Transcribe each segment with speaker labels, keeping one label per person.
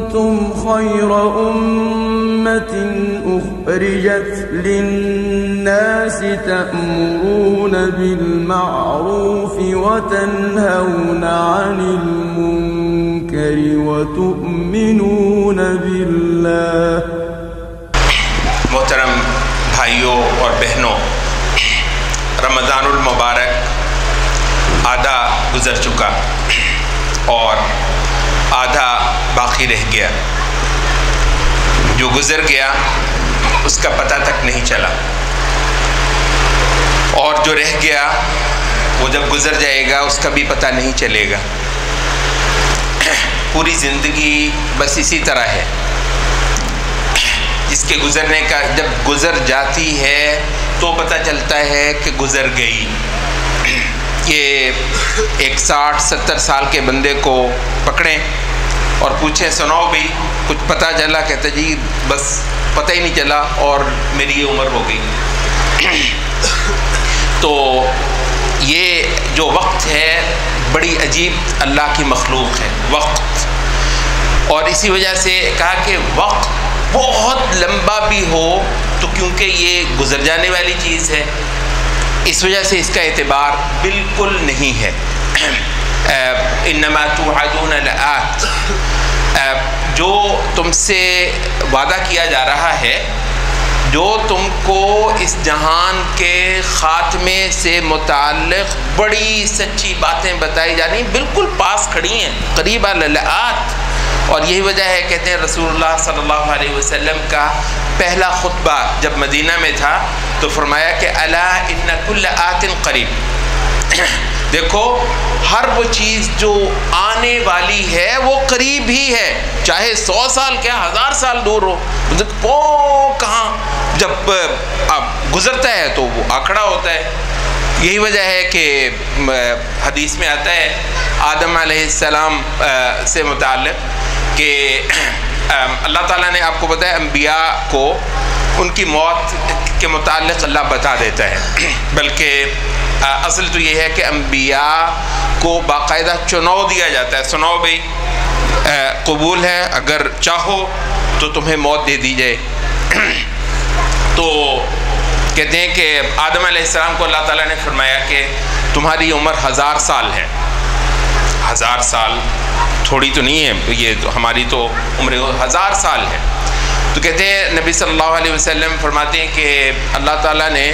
Speaker 1: كنتم خير أمة أخرجت للناس تأمرون بالمعروف وتنهون عن المنكر وتؤمنون بالله.
Speaker 2: محترم بھائیوں اور بہنوں، رمضان المبارک آدھا گزر چکا اور آدھا باقی رہ گیا. جو گزر گیا اس کا پتہ تک نہیں چلا، اور جو رہ گیا وہ جب گزر جائے گا اس کا بھی پتہ نہیں چلے گا. پوری زندگی بس اسی طرح ہے، جس کے گزرنے کا جب گزر جاتی ہے تو پتہ چلتا ہے کہ گزر گئی. یہ ایک 60-70 سال کے بندے کو پکڑیں اور پوچھیں سناؤ بھی کچھ پتہ چلا، کہتا جی بس پتہ ہی نہیں چلا اور میری یہ عمر ہو گئی. تو یہ جو وقت ہے بڑی عجیب اللہ کی مخلوق ہے وقت، اور اسی وجہ سے کہا کہ وقت بہت لمبا بھی ہو تو کیونکہ یہ گزر جانے والی چیز ہے، اس وجہ سے اس کا اعتبار بالکل نہیں ہے. انما توعدون لآت، جو تم سے وعدہ کیا جا رہا ہے، جو تم کو اس جہان کے خاتمے سے متعلق بڑی سچی باتیں بتائی جا رہی ہیں، بالکل پاس کھڑی ہیں، قریب لآت. اور یہی وجہ ہے کہتے ہیں رسول اللہ صلی اللہ علیہ وسلم کا پہلا خطبہ جب مدینہ میں تھا تو فرمایا کہ الا ان کل آت قریب. دیکھو ہر وہ چیز جو آنے والی ہے وہ قریب ہی ہے، چاہے 100 سال کیا 1000 سال دور ہو. وہ کہاں جب اب گزرتا ہے تو وہ آکھڑا ہوتا ہے. یہی وجہ ہے کہ حدیث میں آتا ہے آدم علیہ السلام سے متعلق کہ اللہ تعالیٰ نے آپ کو بتایا انبیاء کو ان کی موت کے متعلق اللہ بتا دیتا ہے، بلکہ اصل تو یہ ہے کہ انبیاء کو باقاعدہ چناؤ دیا جاتا ہے، سناؤ بھائی قبول ہے، اگر چاہو تو تمہیں موت دے دی جائے. تو کہتے ہیں کہ آدم علیہ السلام کو اللہ تعالیٰ نے فرمایا کہ تمہاری عمر 1000 سال ہے. 1000 سال تھوڑی تو نہیں ہے، یہ تو ہماری تو عمر 1000 سال ہے. تو کہتے ہیں نبی صلی اللہ علیہ وسلم فرماتے ہیں کہ اللہ تعالیٰ نے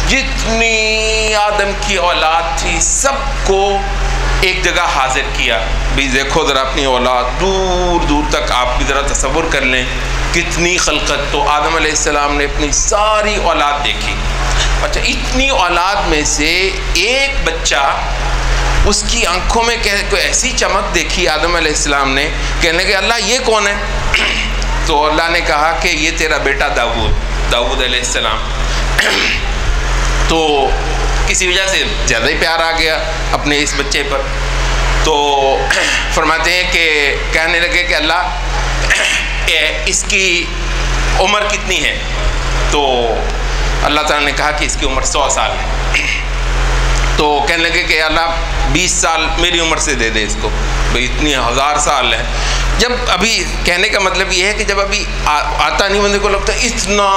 Speaker 2: جتنی آدم کی اولاد تھی سب کو ایک جگہ حاضر کیا. بھی دیکھو ذرا اپنی اولاد، دور دور تک آپ بھی ذرا تصور کر لیں کتنی خلقت. تو آدم علیہ السلام نے اپنی ساری اولاد دیکھی. اچھا اتنی اولاد میں سے ایک بچہ، اس کی آنکھوں میں کوئی ایسی چمک دیکھی آدم علیہ السلام نے، کہنے کہ اللہ یہ کون ہے؟ تو اللہ نے کہا کہ یہ تیرا بیٹا داؤد علیہ السلام. تو کسی وجہ سے زیادہ ہی پیار آ گیا اپنے اس بچے پر. تو فرماتے ہیں کہ کہنے لگے کہ اللہ اس کی عمر کتنی ہے؟ تو اللہ تعالیٰ نے کہا کہ اس کی عمر 100 سال ہے. تو کہنے لگے کہ اللہ 20 سال میری عمر سے دے دے اس کو، بھئی اتنی 1000 سال ہے. جب ابھی کہنے کا مطلب یہ ہے کہ جب ابھی آتا نہیں بندے کو لگتا اتنا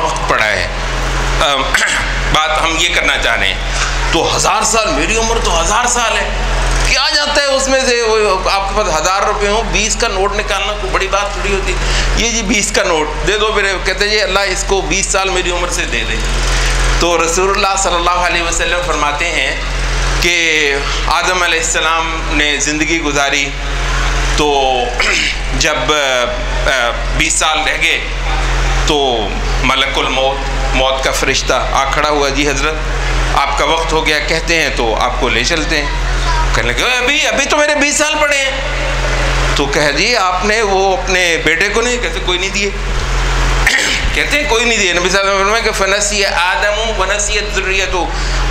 Speaker 2: وقت پڑا ہے. بات ہم یہ کرنا چاہ رہے ہیں تو 1000 سال، میری عمر تو 1000 سال ہے، کیا جاتا ہے اس میں سے؟ آپ کے پاس 1000 روپے ہوں، 20 کا نوٹ نکالنا کوئی بڑی بات تھوڑی ہوتی. یہ جی 20 کا نوٹ دے دو میرے، کہتے جی اللہ اس کو 20 سال میری عمر سے دے دے. تو رسول اللہ صلی اللہ علیہ وسلم فرماتے ہیں کہ آدم علیہ السلام نے زندگی گزاری تو جب 20 سال رہ گئے تو ملک موت کا فرشتہ آ کھڑا ہوا، جی حضرت آپ کا وقت ہو گیا، کہتے ہیں تو آپ کو لے چلتے ہیں. کہنے لگے ابھی تو میرے 20 سال پڑے ہیں. تو کہہ جی آپ نے وہ اپنے بیٹے کو نہیں؟ کہتے کوئی نہیں دیے. کہتے ہیں کوئی نہیں دیے. نبی صلی اللہ علیہ وسلم کہ فنسی آدم ونسیت ذریتہ،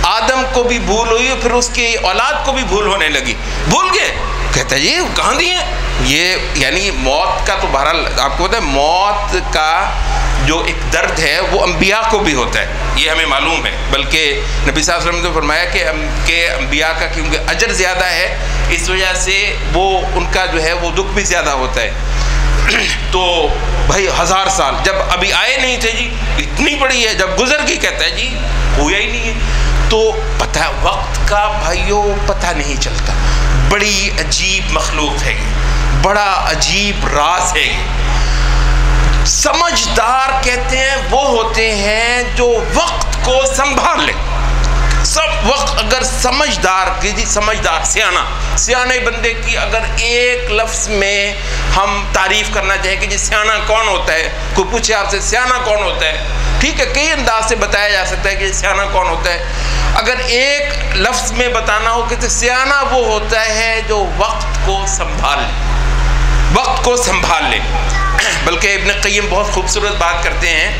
Speaker 2: آدم کو بھی بھول ہوئی اور پھر اس کی اولاد کو بھی بھول ہونے لگی. بھول گئے. کہتا ہے جی کہاں دیے؟ یہ یعنی موت کا تو بہرحال آپ کو پتہ ہے موت کا جو ایک درد ہے وہ انبیاء کو بھی ہوتا ہے، یہ ہمیں معلوم ہے. بلکہ نبی صلی اللہ علیہ وسلم نے فرمایا کہ انبیاء کا کیونکہ اجر زیادہ ہے اس وجہ سے وہ ان کا جو ہے وہ دکھ بھی زیادہ ہوتا ہے. تو بھائی 1000 سال جب ابھی آئے نہیں تھے جی اتنی بڑی ہے، جب گزر گئی کہتا ہے جی ہویا ہی نہیں ہے. تو پتہ وقت کا بھائیوں پتہ نہیں چلتا. بڑی عجیب مخلوق ہے یہ، بڑا عجیب راز ہے یہ. سمجھدار کہتے ہیں وہ ہوتے ہیں جو وقت کو سنبھال لیں. سب وقت اگر سمجھدار کی سمجھدار سیانے بندے کی اگر ایک لفظ میں ہم تعریف کرنا چاہیں کہ جی سیانا کون ہوتا ہے، کوئی پوچھے آپ سے سیانا کون ہوتا ہے، ٹھیک ہے کئی انداز سے بتایا جا سکتا ہے کہ سیانا کون ہوتا ہے. اگر ایک لفظ میں بتانا ہو کہ سیانا وہ ہوتا ہے جو وقت کو سنبھال لے، وقت کو سنبھال لے. بلکہ ابن قیم بہت خوبصورت بات کرتے ہیں،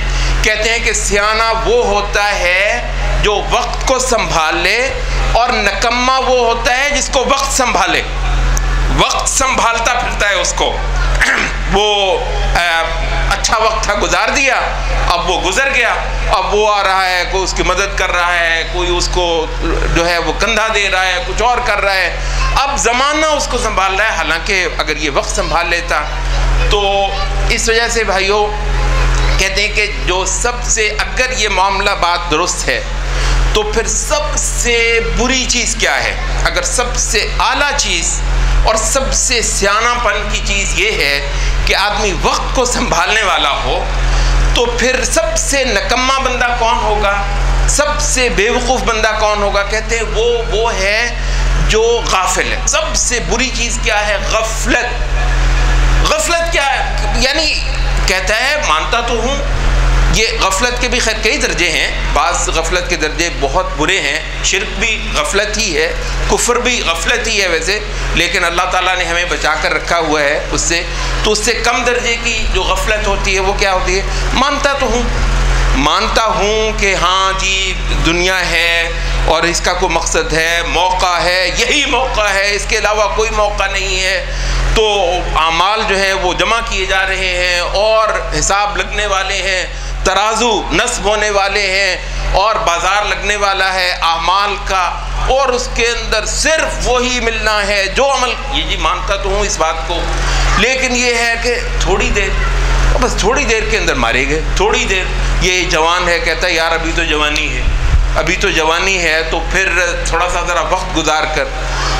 Speaker 2: کہتے ہیں کہ سیانا وہ ہوتا ہے جو وقت کو سنبھال لے، اور نکما وہ ہوتا ہے جس کو وقت سنبھالے. وقت سنبھالتا پھرتا ہے اس کو. وہ اچھا وقت تھا گزار دیا، اب وہ گزر گیا، اب وہ آ رہا ہے کوئی اس کی مدد کر رہا ہے، کوئی اس کو جو ہے وہ کندھا دے رہا ہے، کچھ اور کر رہا ہے. اب زمانہ اس کو سنبھال رہا ہے، حالانکہ اگر یہ وقت سنبھال لیتا. تو اس وجہ سے بھائیوں کہتے ہیں کہ جو سب سے اگر یہ معاملہ بات درست ہے تو پھر سب سے بری چیز کیا ہے؟ اگر سب سے اعلیٰ چیز اور سب سے سیانا پن کی چیز یہ ہے کہ آدمی وقت کو سنبھالنے والا ہو، تو پھر سب سے نکما بندہ کون ہوگا، سب سے بے وقوف بندہ کون ہوگا؟ کہتے ہیں وہ ہے جو غافل ہے. سب سے بری چیز کیا ہے؟ غفلت. غفلت کیا ہے؟ یعنی کہتا ہے مانتا تو ہوں یہ غفلت کے بھی خیر کئی درجے ہیں، بعض غفلت کے درجے بہت برے ہیں، شرک بھی غفلت ہی ہے، کفر بھی غفلت ہی ہے ویسے، لیکن اللہ تعالیٰ نے ہمیں بچا کر رکھا ہوا ہے اس سے. تو اس سے کم درجے کی جو غفلت ہوتی ہے وہ کیا ہوتی ہے؟ مانتا ہوں کہ ہاں جی دنیا ہے اور اس کا کوئی مقصد ہے، موقع ہے، یہی موقع ہے، اس کے علاوہ کوئی موقع نہیں ہے. تو اعمال جو ہیں وہ جمع کیے جا رہے ہیں اور حساب لگنے والے ہیں، ترازو نصب ہونے والے ہیں اور بازار لگنے والا ہے اعمال کا، اور اس کے اندر صرف وہی ملنا ہے جو عمل. یہ جی مانتا تو ہوں اس بات کو، لیکن یہ ہے کہ تھوڑی دیر، بس تھوڑی دیر کے اندر مارے گئے. تھوڑی دیر یہ جوان ہے، کہتا ہے یار ابھی تو جوانی ہے، ابھی تو جوانی ہے، تو پھر تھوڑا سا ذرا وقت گزار کر.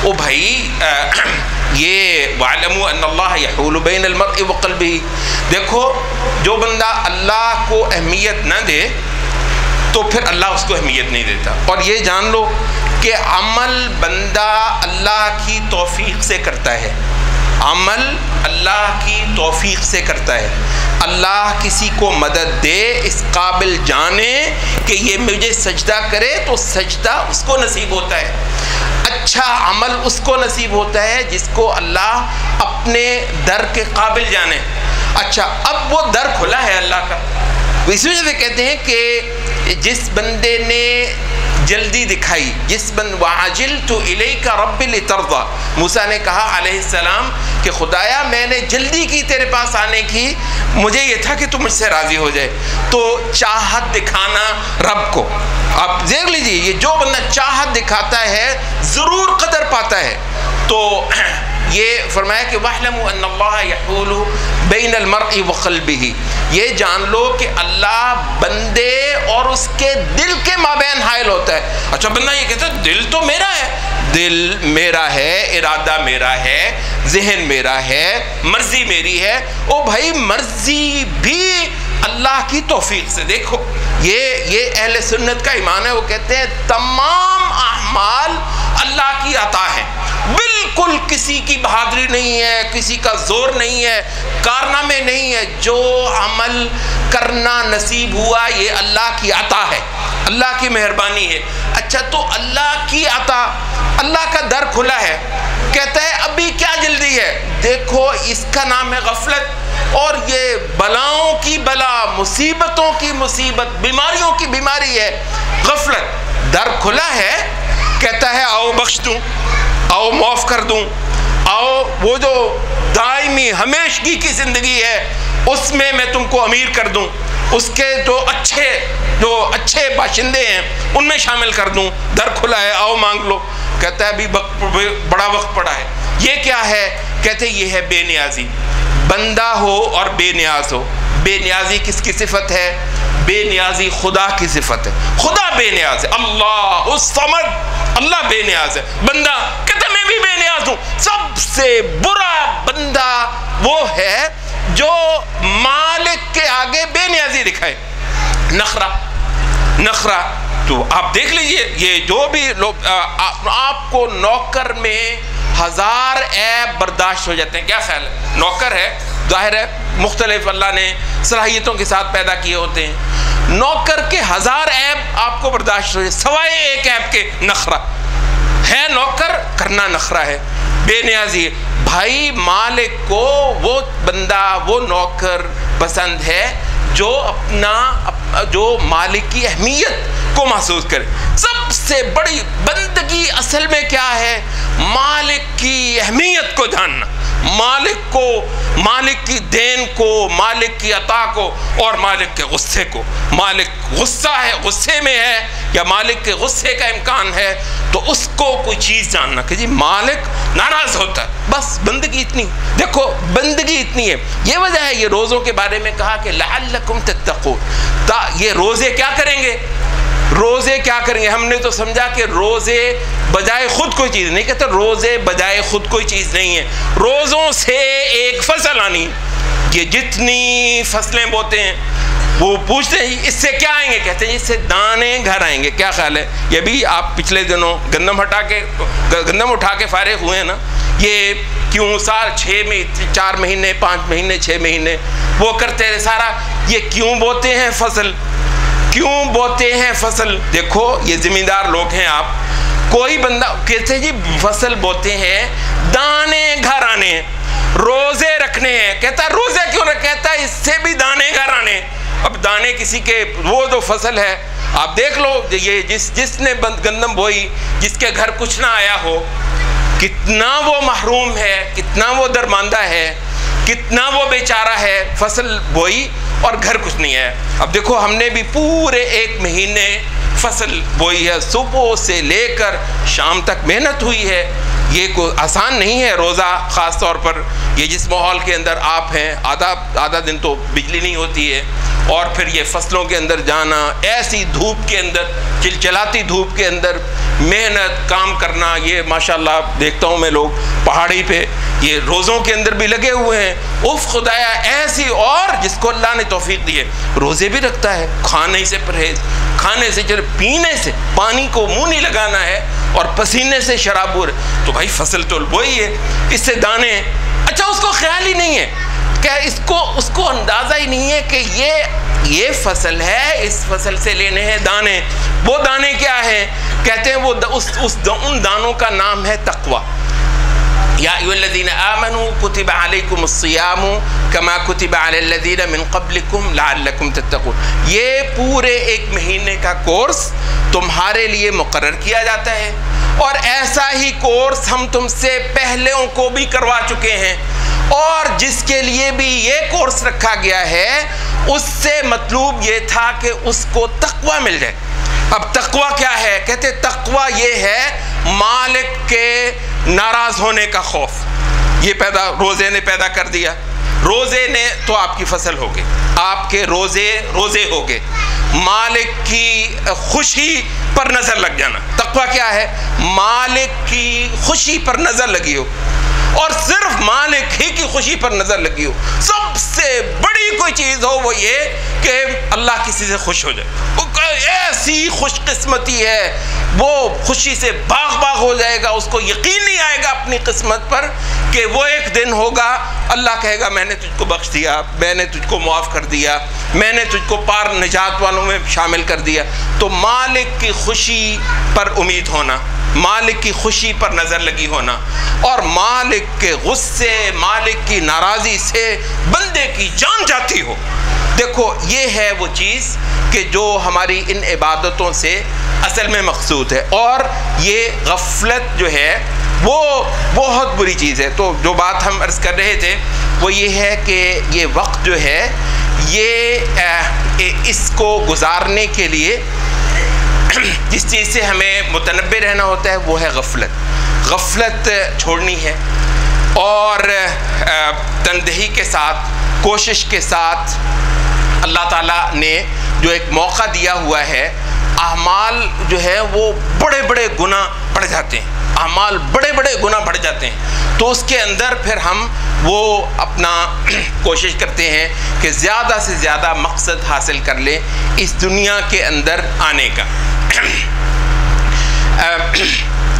Speaker 2: او بھائی یہ وَاعْلَمُوا أَنَّ اللَّهَ يَحُولُ بَيْنَ الْمَرْءِ وَقَلْبِهِ. دیکھو جو بندہ اللہ کو اہمیت نہ دے تو پھر اللہ اس کو اہمیت نہیں دیتا. اور یہ جان لو کہ عمل بندہ اللہ کی توفیق سے کرتا ہے، عمل اللہ کی توفیق سے کرتا ہے. اللہ کسی کو مدد دے، اس قابل جانے کہ یہ مجھے سجدہ کرے تو سجدہ اس کو نصیب ہوتا ہے. اچھا عمل اس کو نصیب ہوتا ہے جس کو اللہ اپنے در کے قابل جانے. اچھا اب وہ در کھلا ہے اللہ کا. اس وجہ سے کہتے ہیں کہ جس بندے نے جلدی دکھائی، جس وَعَجِلْتُ إِلَيْكَ رَبِّ لِتَرْضَى، موسیٰ نے کہا علیہ السلام کہ خدایا میں نے جلدی کی تیرے پاس آنے کی، مجھے یہ تھا کہ تو مجھ سے راضی ہو جائے. تو چاہت دکھانا رب کو، آپ دیکھ لیجئے یہ جو بندہ چاہت دکھاتا ہے ضرور قدر پاتا ہے. تو یہ فرمایا کہ وَاعْلَمُوا أَنَّ اللَّهَ يَحُولُ بَيْنَ الْمَرْءِ وَقَلْبِهِ. یہ جان لو کہ اللہ بندے اور اس کے دل کے مابین حائل ہوتا ہے. اچھا بندہ یہ کہتا ہے دل تو میرا ہے، دل میرا ہے، ارادہ میرا ہے، ذہن میرا ہے، مرضی میری ہے. او بھائی مرضی بھی اللہ کی توفیق سے. دیکھو یہ اہل سنت کا ایمان ہے. وہ کہتے ہیں تمام اعمال اللہ کی عطا ہے، بالکل کسی کی بہادری نہیں ہے، کسی کا زور نہیں ہے، کارنامے نہیں ہے. جو عمل کرنا نصیب ہوا یہ اللہ کی عطا ہے، اللہ کی مہربانی ہے. اچھا تو اللہ کی عطا، اللہ کا در کھلا ہے، کہتا ہے ابھی کیا جلدی ہے؟ دیکھو اس کا نام ہے غفلت، اور یہ بلاؤں کی بلا، مصیبتوں کی مصیبت، بیماریوں کی بیماری ہے غفلت. در کھلا ہے، کہتا ہے آؤ بخش دوں، آؤ معاف کر دوں، آؤ وہ جو دائمی ہمیشگی کی زندگی ہے اس میں تم کو امیر کر دوں، اس کے جو اچھے باشندے ہیں ان میں شامل کر دوں. در کھلا ہے، آؤ مانگ لو. کہتا ہے ابھی بڑا وقت پڑا ہے. یہ کیا ہے؟ کہتے ہیں یہ ہے بے نیازی. بندہ ہو اور بے نیاز ہو. بے نیازی کس کی صفت ہے؟ بے نیازی خدا کی صفت ہے. خدا بے نیاز ہے. اللہ الصمد, اللہ بے نیاز ہے. بندہ کہتا میں بھی بے نیاز ہوں. سب سے برا بندہ وہ ہے جو مالک کے آگے بے نیازی دکھائے. نخرہ. تو آپ دیکھ لیجئے, یہ جو بھی لوگ آپ کو نوکر میں 1000 عیب برداشت ہو جاتے ہیں. کیا خیال ہے؟ نوکر ہے, ظاہر ہے مختلف اللہ نے صلاحیتوں کے ساتھ پیدا کیے ہوتے ہیں. نوکر کے 1000 عیب آپ کو برداشت ہو جائے, سوائے ایک عیب کے نخرہ ہے. نوکر کرنا نخرہ ہے, بے نیازی ہے. بھائی مالک کو وہ بندہ, وہ نوکر پسند ہے جو مالک کی اہمیت کو محسوس کرے. سب سے بڑی بندگی اصل میں کیا ہے؟ مالک کی اہمیت کو جاننا, مالک کو, مالک کی دین کو, مالک کی عطا کو, اور مالک کے غصے کو. مالک غصہ ہے, غصے میں ہے, یا مالک کے غصے کا امکان ہے, تو اس کو کوئی چیز جاننا کہ جی مالک ناراض ہوتا ہے. بس بندگی اتنی. دیکھو بندگی اتنی ہے. یہ وجہ ہے یہ روزوں کے بارے میں کہا کہ لعلکم تتقون. یہ روزے کیا کریں گے؟ روزے کیا کریں گے؟ ہم نے تو سمجھا کہ روزے بجائے خود کوئی چیز نہیں. کہتے روزے بجائے خود کوئی چیز نہیں ہے. روزوں سے ایک فصل آنی. یہ جتنی فصلیں بوتے ہیں وہ پوچھتے ہیں اس سے کیا آئیں گے؟ کہتے ہیں اس سے دانے گھر آئیں گے. کیا خیال ہے؟ یہ بھی آپ پچھلے دنوں گندم اٹھا کے فارغ ہوئے ہیں نا. یہ کیوں سال 4 مہینے 5 مہینے 6 مہینے وہ کرتے ہیں سارا. یہ کیوں بوتے ہیں فصل؟ کیوں بوتے ہیں فصل؟ دیکھو یہ زمیندار لوگ ہیں آپ. کوئی بندہ کہتے جی فصل بوتے ہیں دانے گھر آنے ہیں, روزے رکھنے ہیں. کہتا روزے کیوں رکھ؟ کہتا اس سے بھی دانے گھر آنے. اب دانے کسی کے, وہ جو فصل ہے آپ دیکھ لو, یہ جس نے گندم بوئی, جس کے گھر کچھ نہ آیا ہو, کتنا وہ محروم ہے, کتنا وہ درماندہ ہے, کتنا وہ بیچارہ ہے. فصل بوئی اور گھر کچھ نہیں ہے. اب دیکھو ہم نے بھی پورے 1 مہینے فصل بوئی ہے, صبح سے لے کر شام تک محنت ہوئی ہے. یہ کوئی آسان نہیں ہے روزہ, خاص طور پر یہ جس ماحول کے اندر آپ ہیں. آدھا دن تو بجلی نہیں ہوتی ہے, اور پھر یہ فصلوں کے اندر جانا, ایسی دھوپ کے اندر, چلچلاتی دھوپ کے اندر محنت کام کرنا. یہ ماشاءاللہ دیکھتا ہوں میں لوگ پہاڑی پہ یہ روزوں کے اندر بھی لگے ہوئے ہیں. اف خدایا ایسی, اور جس کو اللہ نے توفیق دی ہے روزے بھی رکھتا ہے. کھانے سے پرہیز, کھانے سے, پینے سے, پانی کو منہ نہیں لگانا ہے, اور پسینے سے شراب ہو رہے. تو بھائی فصل تو وہی ہے, اس سے دانے. اچھا اس کو خیال ہی نہیں ہے کہ اس کو اندازہ ہی نہیں ہے کہ یہ فصل ہے, اس فصل سے لینے ہیں دانے. وہ دانے کیا ہیں؟ کہتے ہیں وہ ان دانوں کا نام ہے تقوی. یا ایھا الذین آمنوا کتب علیکم الصیام کما کتب علی الذین من قبلکم لعلکم تتقون. یہ پورے 1 مہینے کا کورس تمہارے لیے مقرر کیا جاتا ہے, اور ایسا ہی کورس ہم تم سے پہلےوں کو بھی کروا چکے ہیں. اور جس کے لیے بھی یہ کورس رکھا گیا ہے اس سے مطلوب یہ تھا کہ اس کو تقوی مل جائے. اب تقوی کیا ہے؟ کہتے تقوی یہ ہے مالک کے ناراض ہونے کا خوف. یہ روزے نے پیدا کر دیا. روزے نے تو آپ کی فصل ہو گئی, آپ کے روزے ہو گئے. مالک کی خوشی پر نظر لگ جانا. تقوی کیا ہے؟ مالک کی خوشی پر نظر لگی ہو, اور صرف مالک ہی کی خوشی پر نظر لگی ہو. سب سے بڑی کوئی چیز ہو وہ یہ کہ اللہ کسی سے خوش ہو جائے. ایسی خوش قسمتی ہے, وہ خوشی سے باغ ہو جائے گا. اس کو یقین نہیں آئے گا اپنی قسمت پر کہ وہ ایک دن ہوگا اللہ کہے گا میں نے تجھ کو بخش دیا, میں نے تجھ کو معاف کر دیا, میں نے تجھ کو پار نجات والوں میں شامل کر دیا. تو مالک کی خوشی پر امید ہونا, مالک کی خوشی پر نظر لگی ہونا, اور مالک کے غصے, مالک کی ناراضی سے بندے کی جان جاتی ہو. دیکھو یہ ہے وہ چیز کہ جو ہماری ان عبادتوں سے اصل میں مقصود ہے. اور یہ غفلت جو ہے وہ بہت بری چیز ہے. تو جو بات ہم عرض کر رہے تھے وہ یہ ہے کہ یہ وقت جو ہے یہ اس کو گزارنے کے لیے جس چیز سے ہمیں متنبہ رہنا ہوتا ہے وہ ہے غفلت. غفلت چھوڑنی ہے, اور تندہی کے ساتھ، کوشش کے ساتھ اللہ تعالیٰ نے جو ایک موقع دیا ہوا ہے، اعمال جو ہے وہ بڑے بڑے گناہ بڑھ جاتے ہیں، اعمال بڑے بڑے گناہ بڑھ جاتے ہیں، تو اس کے اندر پھر ہم وہ اپنا کوشش کرتے ہیں کہ زیادہ سے زیادہ مقصد حاصل کر لیں اس دنیا کے اندر آنے کا۔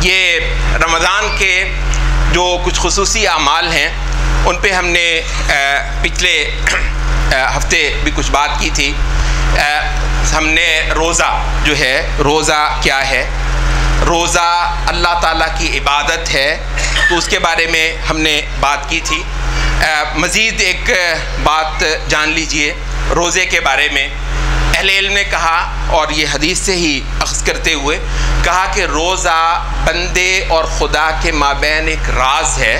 Speaker 2: یہ رمضان کے جو کچھ خصوصی اعمال ہیں ان پہ ہم نے پچھلے ہفتے بھی کچھ بات کی تھی۔ ہم نے روزہ جو ہے، روزہ کیا ہے؟ روزہ اللہ تعالیٰ کی عبادت ہے، تو اس کے بارے میں ہم نے بات کی تھی۔ مزید ایک بات جان لیجئے روزے کے بارے میں۔ اہل علم نے کہا، اور یہ حدیث سے ہی اخذ کرتے ہوئے کہا کہ روزہ بندے اور خدا کے مابین ایک راز ہے،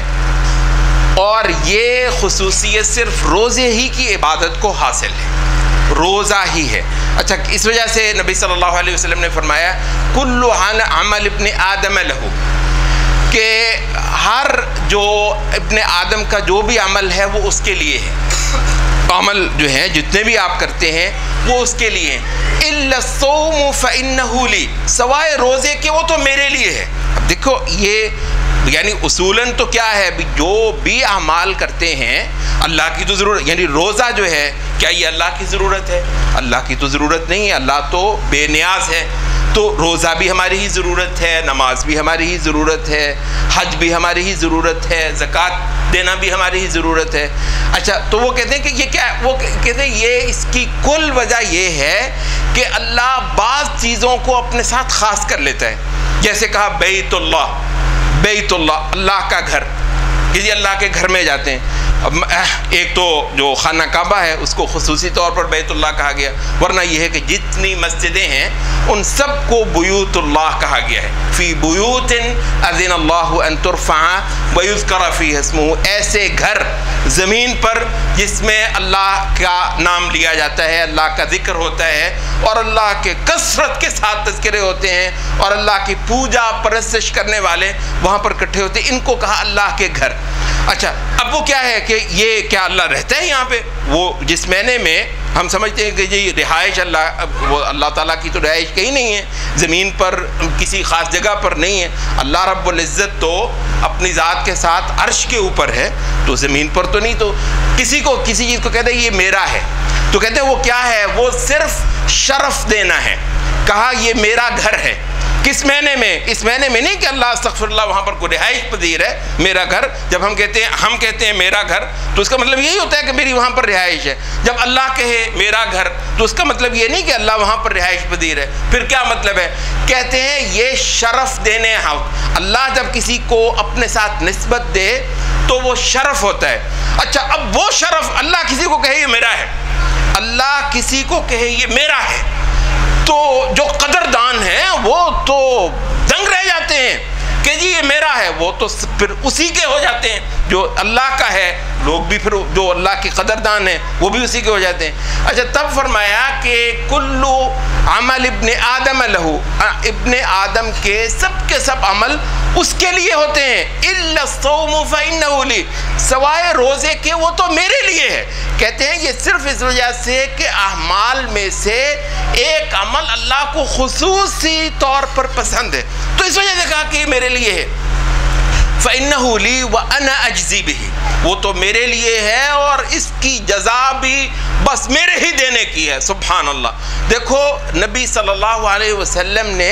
Speaker 2: اور یہ خصوصیت صرف روزے ہی کی عبادت کو حاصل ہے، روزہ ہی ہے۔ اچھا، اس وجہ سے نبی صلی اللہ علیہ وسلم نے فرمایا کل عمل ابن آدم لہو، کہ ہر جو ابن آدم کا جو بھی عمل ہے وہ اس کے لیے ہے، عمل جو ہے جتنے بھی آپ کرتے ہیں وہ اس کے لیے ہیں۔ الا الصوم فانہ لی، سوائے روزے کے وہ تو میرے لیے ہے۔ اب دیکھو یہ یعنی اصولاً تو کیا ہے، جو بھی اعمال کرتے ہیں اللہ کی تو ضرورت، یعنی روزہ جو ہے کیا یہ اللہ کی ضرورت ہے؟ اللہ کی تو ضرورت نہیں ہے، اللہ تو بے نیاز ہے، تو روزہ بھی ہماری ہی ضرورت ہے، نماز بھی ہماری ہی ضرورت ہے، حج بھی ہماری ہی ضرورت ہے، زکوٰۃ دینا بھی ہماری ہی ضرورت ہے۔ اچھا، تو وہ کہتے ہیں کہ یہ کیا ہے؟ وہ کہتے ہیں یہ اس کی کل وجہ یہ ہے کہ اللہ بعض چیزوں کو اپنے ساتھ خاص کر لیتا ہے، جیسے کہا بیت اللہ، بیت اللہ، اللہ کا گھر، کسی اللہ کے گھر میں جاتے ہیں۔ اب ایک تو جو خانہ کعبہ ہے اس کو خصوصی طور پر بیت اللہ کہا گیا، ورنہ یہ ہے کہ جتنی مسجدیں ہیں ان سب کو بیوت اللہ کہا گیا ہے۔ فی بیوت اذن اللہ ان ترفع ویذکر فیہا اسمہ، ایسے گھر زمین پر جس میں اللہ کا نام لیا جاتا ہے، اللہ کا ذکر ہوتا ہے، اور اللہ کے کثرت کے ساتھ تذکرے ہوتے ہیں، اور اللہ کی پوجا پرستش کرنے والے وہاں پر اکٹھے ہوتے ہیں، ان کو کہا اللہ کے گھر۔ اچھا، اب وہ کیا ہے کہ یہ کیا اللہ رہتا ہے یہاں پہ؟ وہ جس معنی میں ہم سمجھتے ہیں کہ یہ رہائش وہ اللہ تعالیٰ کی تو رہائش کہیں نہیں ہے، زمین پر کسی خاص جگہ پر نہیں ہے۔ اللہ رب العزت تو اپنی ذات کے ساتھ عرش کے اوپر ہے، تو زمین پر تو نہیں۔ تو کسی چیز کو کہتے ہیں یہ میرا ہے، تو کہتے ہیں وہ کیا ہے؟ وہ صرف شرف دینا ہے، کہا یہ میرا گھر ہے۔ کس معنی میں؟ اس معنی میں نہیں کہ اللہ استغفر اللہ وہاں پر کوئی رہائش پذیر ہے، میرا گھر۔ جب ہم کہتے ہیں میرا گھر تو اس کا مطلب یہی ہوتا ہے کہ میری وہاں پر رہائش ہے۔ جب اللہ کہے میرا گھر تو اس کا مطلب یہ نہیں کہ اللہ وہاں پر رہائش پذیر ہے۔ پھر کیا مطلب ہے؟ کہتے ہیں یہ شرف دینے، اللہ جب کسی کو اپنے ساتھ نسبت دے تو وہ شرف ہوتا ہے۔ اچھا، اب وہ شرف اللہ کسی کو کہے یہ میرا ہے، اللہ کسی کو کہے یہ میرا ہے، تو جو قدردان ہیں وہ تو دنگ رہ جاتے ہیں کہ جی یہ میرا ہے، وہ تو پھر اسی کے ہو جاتے ہیں۔ جو اللہ کا ہے لوگ بھی پھر جو اللہ کی قدردان ہیں وہ بھی اسی کے ہو جاتے ہیں۔ اچھا، تب فرمایا کہ کلو عمل ابن آدم لہو، ابن آدم کے سب عمل اس کے لیے ہوتے ہیں۔ الا الصوم فانہ لی، سوائے روزے کے وہ تو میرے لیے ہے۔ کہتے ہیں یہ صرف اس وجہ سے کہ اعمال میں سے ایک عمل اللہ کو خصوصی طور پر پسند ہے، تو اس وجہ سے کہا کہ یہ میرے لیے ہے۔ فَإِنَّهُ لِي وَأَنَا أَجْزِي بِهِ، وہ تو میرے لیے ہے اور اس کی جزا بھی بس میرے ہی دینے کی ہے۔ سبحان اللہ۔ دیکھو نبی صلی اللہ علیہ وسلم نے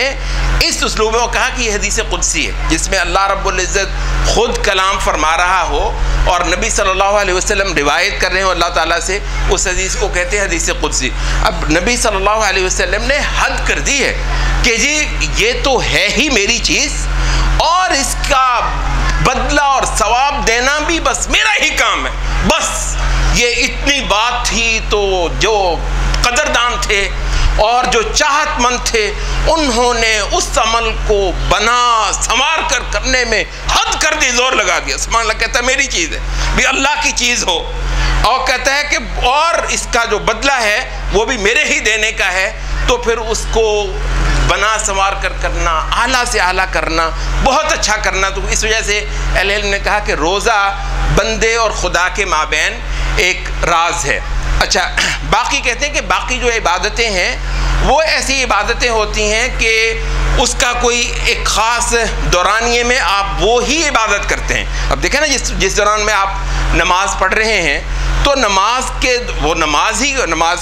Speaker 2: اس اسلوب میں کہا کہ یہ حدیث قدسی ہے، جس میں اللہ رب العزت خود کلام فرما رہا ہو اور نبی صلی اللہ علیہ وسلم روایت کر رہے ہیں اللہ تعالیٰ سے، اس حدیث کو کہتے ہیں حدیث قدسی۔ اب نبی صلی اللہ علیہ وسلم نے حد کر دی ہے کہ جی یہ تو ہے ہی میری چیز، اور اس کا بدلہ اور ثواب دینا بھی بس میرا ہی کام ہے۔ بس یہ اتنی بات تھی تو جو قدردان تھے اور جو چاہت مند تھے انہوں نے اس عمل کو بنا سنوار کر کرنے میں حد کر دی، زور لگا دیا۔ سبحان اللہ، کہتا ہے میری چیز ہے، بھی اللہ کی چیز ہو، اور کہتا ہے کہ اور اس کا جو بدلہ ہے وہ بھی میرے ہی دینے کا ہے، تو پھر اس کو بنا سنوار کر کرنا، اعلیٰ سے اعلیٰ کرنا، بہت اچھا کرنا. تو اس وجہ سے اہل علم نے کہا کہ روزہ بندے اور خدا کے مابین ایک راز ہے. اچھا، باقی کہتے ہیں کہ باقی جو عبادتیں ہیں وہ ایسی عبادتیں ہوتی ہیں کہ اس کا کوئی ایک خاص دورانیے میں آپ وہی عبادت کرتے ہیں. اب دیکھیں نا، جس دوران میں آپ نماز پڑھ رہے ہیں تو نماز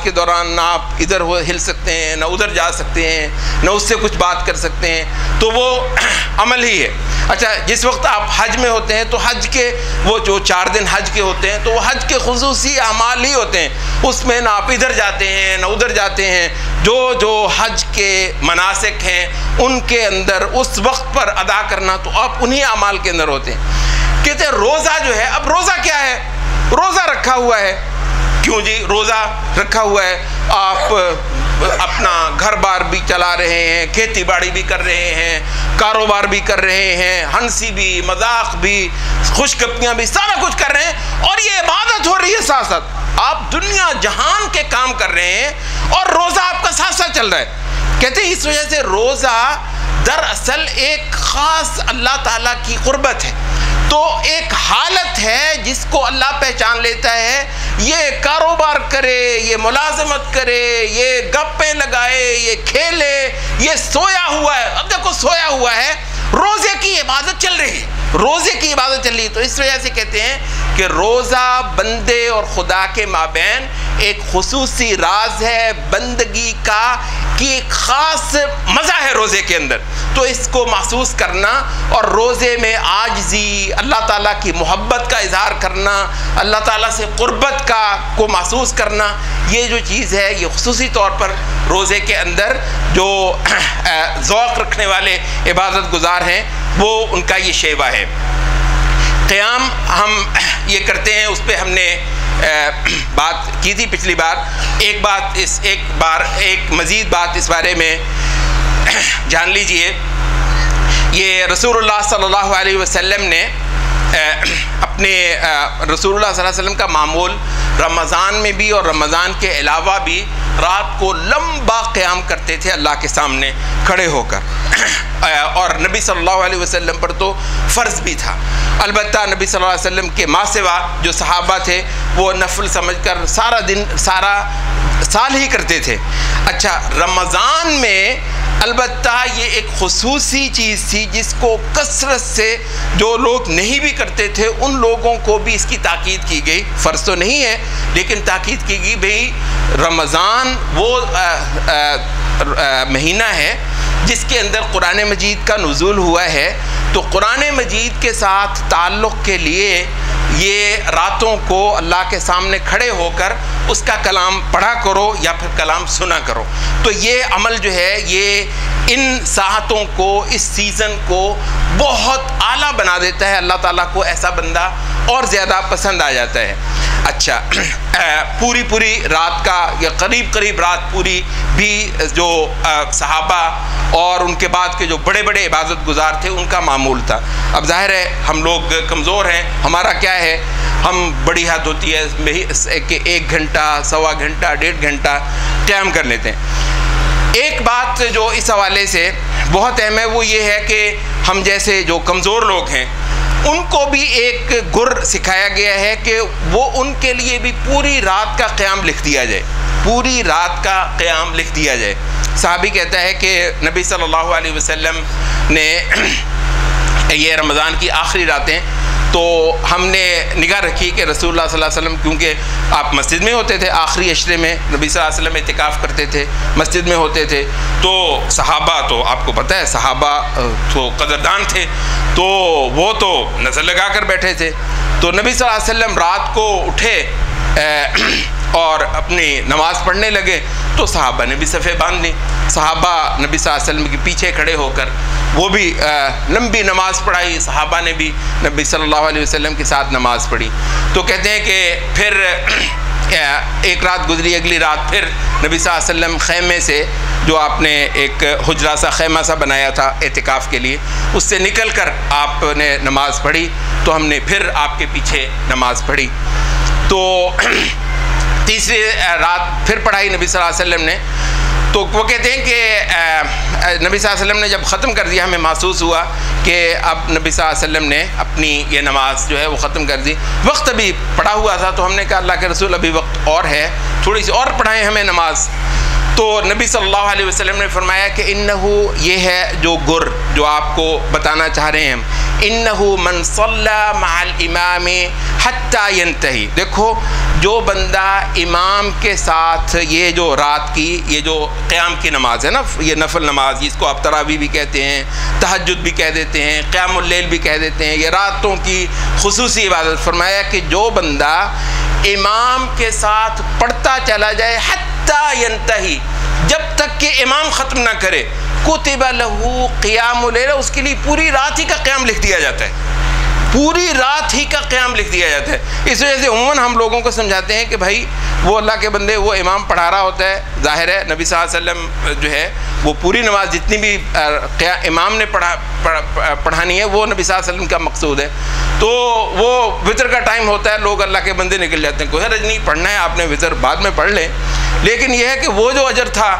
Speaker 2: کے دوران نہ آپ ادھر ہل سکتے ہیں، نہ ادھر جا سکتے ہیں، نہ اس سے کچھ بات کر سکتے ہیں، تو وہ عمل ہی ہے. اچھا، جس وقت آپ حج میں ہوتے ہیں تو حج کے وہ جو 4 دن حج کے ہوتے ہیں تو وہ حج کے خصوصی اعمال ہی ہوتے ہیں. اس میں نہ آپ ادھر جاتے ہیں نہ ادھر جاتے ہیں. جو حج کے مناسک ہیں ان کے اندر اس وقت پر ادا کرنا تو آپ انہی اعمال کے اندر ہوتے ہیں. کہتے ہیں روزہ جو ہے، اب روزہ کیا ہے؟ روزہ رکھا ہوا ہے. کیوں جی روزہ رکھا ہوا ہے؟ آپ اپنا گھر بار بھی چلا رہے ہیں، کھیتی باڑی بھی کر رہے ہیں، کاروبار بھی کر رہے ہیں، ہنسی بھی، مذاق بھی، خوشگپیاں بھی، سارا کچھ کر رہے ہیں اور یہ عبادت ہو رہی ہے. ساتھ ساتھ آپ دنیا جہان کے کام کر رہے ہیں اور روزہ آپ کا ساتھ ساتھ چل رہا ہے. کہتے ہیں اس وجہ سے روزہ دراصل ایک خاص اللہ تعالیٰ کی قربت ہے. تو ایک حالت ہے جس کو اللہ پہچان لیتا ہے. یہ کاروبار کرے، یہ ملازمت کرے، یہ گپیں لگائے، یہ کھیلے، یہ سویا ہوا ہے. اب دیکھو سویا ہوا ہے، روزے کی عبادت چل رہی ہے، روزے کی عبادت چل رہی ہے. تو اس وجہ سے کہتے ہیں کہ روزہ بندے اور خدا کے مابین ایک خصوصی راز ہے بندگی کا، کہ ایک خاص مزہ ہے روزے کے اندر. تو اس کو محسوس کرنا اور روزے میں عاجزی، اللہ تعالیٰ کی محبت کا اظہار کرنا، اللہ تعالیٰ سے قربت کو محسوس کرنا، یہ جو چیز ہے یہ خصوصی طور پر روزے کے اندر جو ذوق رکھنے والے عبادت گزار ہیں وہ ان کا یہ شیوہ ہے. قیام ہم یہ کرتے ہیں، اس پہ ہم نے بات کی تھی پچھلی بار. ایک مزید بات اس بارے میں جان لیجئے. یہ رسول اللہ صلی اللہ علیہ وسلم نے اپنے رسول اللہ صلی اللہ علیہ وسلم کا معمول رمضان میں بھی اور رمضان کے علاوہ بھی رات کو لمبا قیام کرتے تھے اللہ کے سامنے کھڑے ہو کر. اور نبی صلی اللہ علیہ وسلم پر تو فرض بھی تھا. البتہ نبی صلی اللہ علیہ وسلم کے ماں سوا جو صحابہ تھے وہ نفل سمجھ کر سارا سال ہی کرتے تھے. اچھا، رمضان میں البتہ یہ ایک خصوصی چیز تھی جس کو کثرت سے جو لوگ نہیں بھی کرتے تھے ان لوگوں کو بھی اس کی تاکید کی گئی. فرض تو نہیں ہے لیکن تاکید کی گئی بھئی رمضان وہ مہینہ ہے جس کے اندر قرآن مجید کا نزول ہوا ہے. تو قرآن مجید کے ساتھ تعلق کے لیے یہ راتوں کو اللہ کے سامنے کھڑے ہو کر اس کا کلام پڑھا کرو یا پھر کلام سنا کرو. تو یہ عمل جو ہے یہ ان ساعتوں کو، اس سیزن کو بہت اعلیٰ بنا دیتا ہے. اللہ تعالیٰ کو ایسا بندہ اور زیادہ پسند آ جاتا ہے. اچھا، پوری رات کا یا قریب رات پوری بھی جو صحابہ اور ان کے بعد کے جو بڑے عبادت گزار تھے ان کا معمول تھا. اب ظاہر ہے ہم لوگ کمزور ہیں، ہمارا کیا ہے، ہم بڑی حد ہوتی ہے کہ 1 گھنٹہ، سوا گھنٹہ، 1.5 گھنٹہ قیام کر لیتے ہیں. ایک بات جو اس حوالے سے بہت اہم ہے وہ یہ ہے کہ ہم جیسے جو کمزور لوگ ہیں ان کو بھی ایک گر سکھایا گیا ہے کہ وہ ان کے لیے بھی پوری رات کا قیام لکھ دیا جائے، پوری رات کا قیام لکھ دیا جائے. صحابی کہتا ہے کہ نبی صلی اللہ علیہ وسلم نے یہ رمضان کی آخری راتیں تو ہم نے نگاہ رکھی کہ رسول اللہ صلی اللہ علیہ وسلم، کیونکہ آپ مسجد میں ہوتے تھے، آخری عشرے میں نبی صلی اللہ علیہ وسلم اعتکاف کرتے تھے، مسجد میں ہوتے تھے، تو صحابہ تو آپ کو پتہ ہے صحابہ تو قدردان تھے، تو وہ تو نظر لگا کر بیٹھے تھے. تو نبی صلی اللہ علیہ وسلم رات کو اٹھے اور اپنی نماز پڑھنے لگے تو صحابہ نے بھی صفیں باندھ لی. صحابہ نبی صلی اللہ علیہ وسلم کے پیچھے کھڑے ہو کر وہ بھی لمبی نماز پڑھائی، صحابہ نے بھی نبی صلی اللہ علیہ وسلم کے ساتھ نماز پڑھی. تو کہتے ہیں کہ پھر ایک رات گزری، اگلی رات پھر نبی صلی اللہ علیہ وسلم خیمے سے، جو آپ نے ایک حجرہ سا خیمہ سا بنایا تھا اعتکاف کے لیے، اس سے نکل کر آپ نے نماز پڑھی. تو ہم نے پھر آپ کے پیچھے نماز پڑھی. تو تیسری رات پھر پڑھائی نبی صلی اللہ علیہ وسلم نے. تو وہ کہتے ہیں کہ نبی صلی اللہ علیہ وسلم نے جب ختم کر دیا ہمیں محسوس ہوا کہ اب نبی صلی اللہ علیہ وسلم نے اپنی یہ نماز جو ہے وہ ختم کر دی. وقت ابھی پڑا ہوا تھا تو ہم نے کہا اللہ کے رسول ابھی وقت اور ہے, تھوڑی سی اور پڑھائیں ہمیں نماز. تو نبی صلی اللہ علیہ وسلم نے فرمایا کہ انہو یہ ہے جو گر جو آپ کو بتانا چاہ رہے ہیں ہم, انہو من صلی مع الامام حتی ینتہی. دیکھو جو بندہ امام کے ساتھ یہ جو رات کی یہ جو قیام کی نماز ہے نا, یہ نفل نماز جس کو آپ تراویح بھی کہتے ہیں, تہجد بھی کہہ دیتے ہیں, قیام اللیل بھی کہہ دیتے ہیں, یہ راتوں کی خصوصی عبادت. فرمایا کہ جو بندہ امام کے ساتھ پڑھتا چلا جائے حتی ینتہی, جب تک کہ امام ختم نہ کرے, کتب لہو قیام اللیل, اس کے لیے پوری رات ہی کا قیام لکھ دیا جاتا ہے, پوری رات ہی کا قیام لکھ دیا جاتا ہے. اس وجہ سے عموماً ہم لوگوں کو سمجھاتے ہیں کہ بھائی وہ اللہ کے بندے, وہ امام پڑھا رہا ہوتا ہے, ظاہر ہے نبی صلی اللہ علیہ وسلم جو ہے وہ پوری نماز جتنی بھی امام نے پڑھانی ہے وہ نبی صلی اللہ علیہ وسلم کا مقصود ہے. تو وہ وطر کا ٹائم ہوتا ہے, لوگ اللہ کے بندے نکل جاتے ہیں, کوئی حرج نہیں, پڑھنا ہے آپ نے وطر بعد میں پڑھ لیں. لیکن یہ ہے کہ وہ جو اجر تھا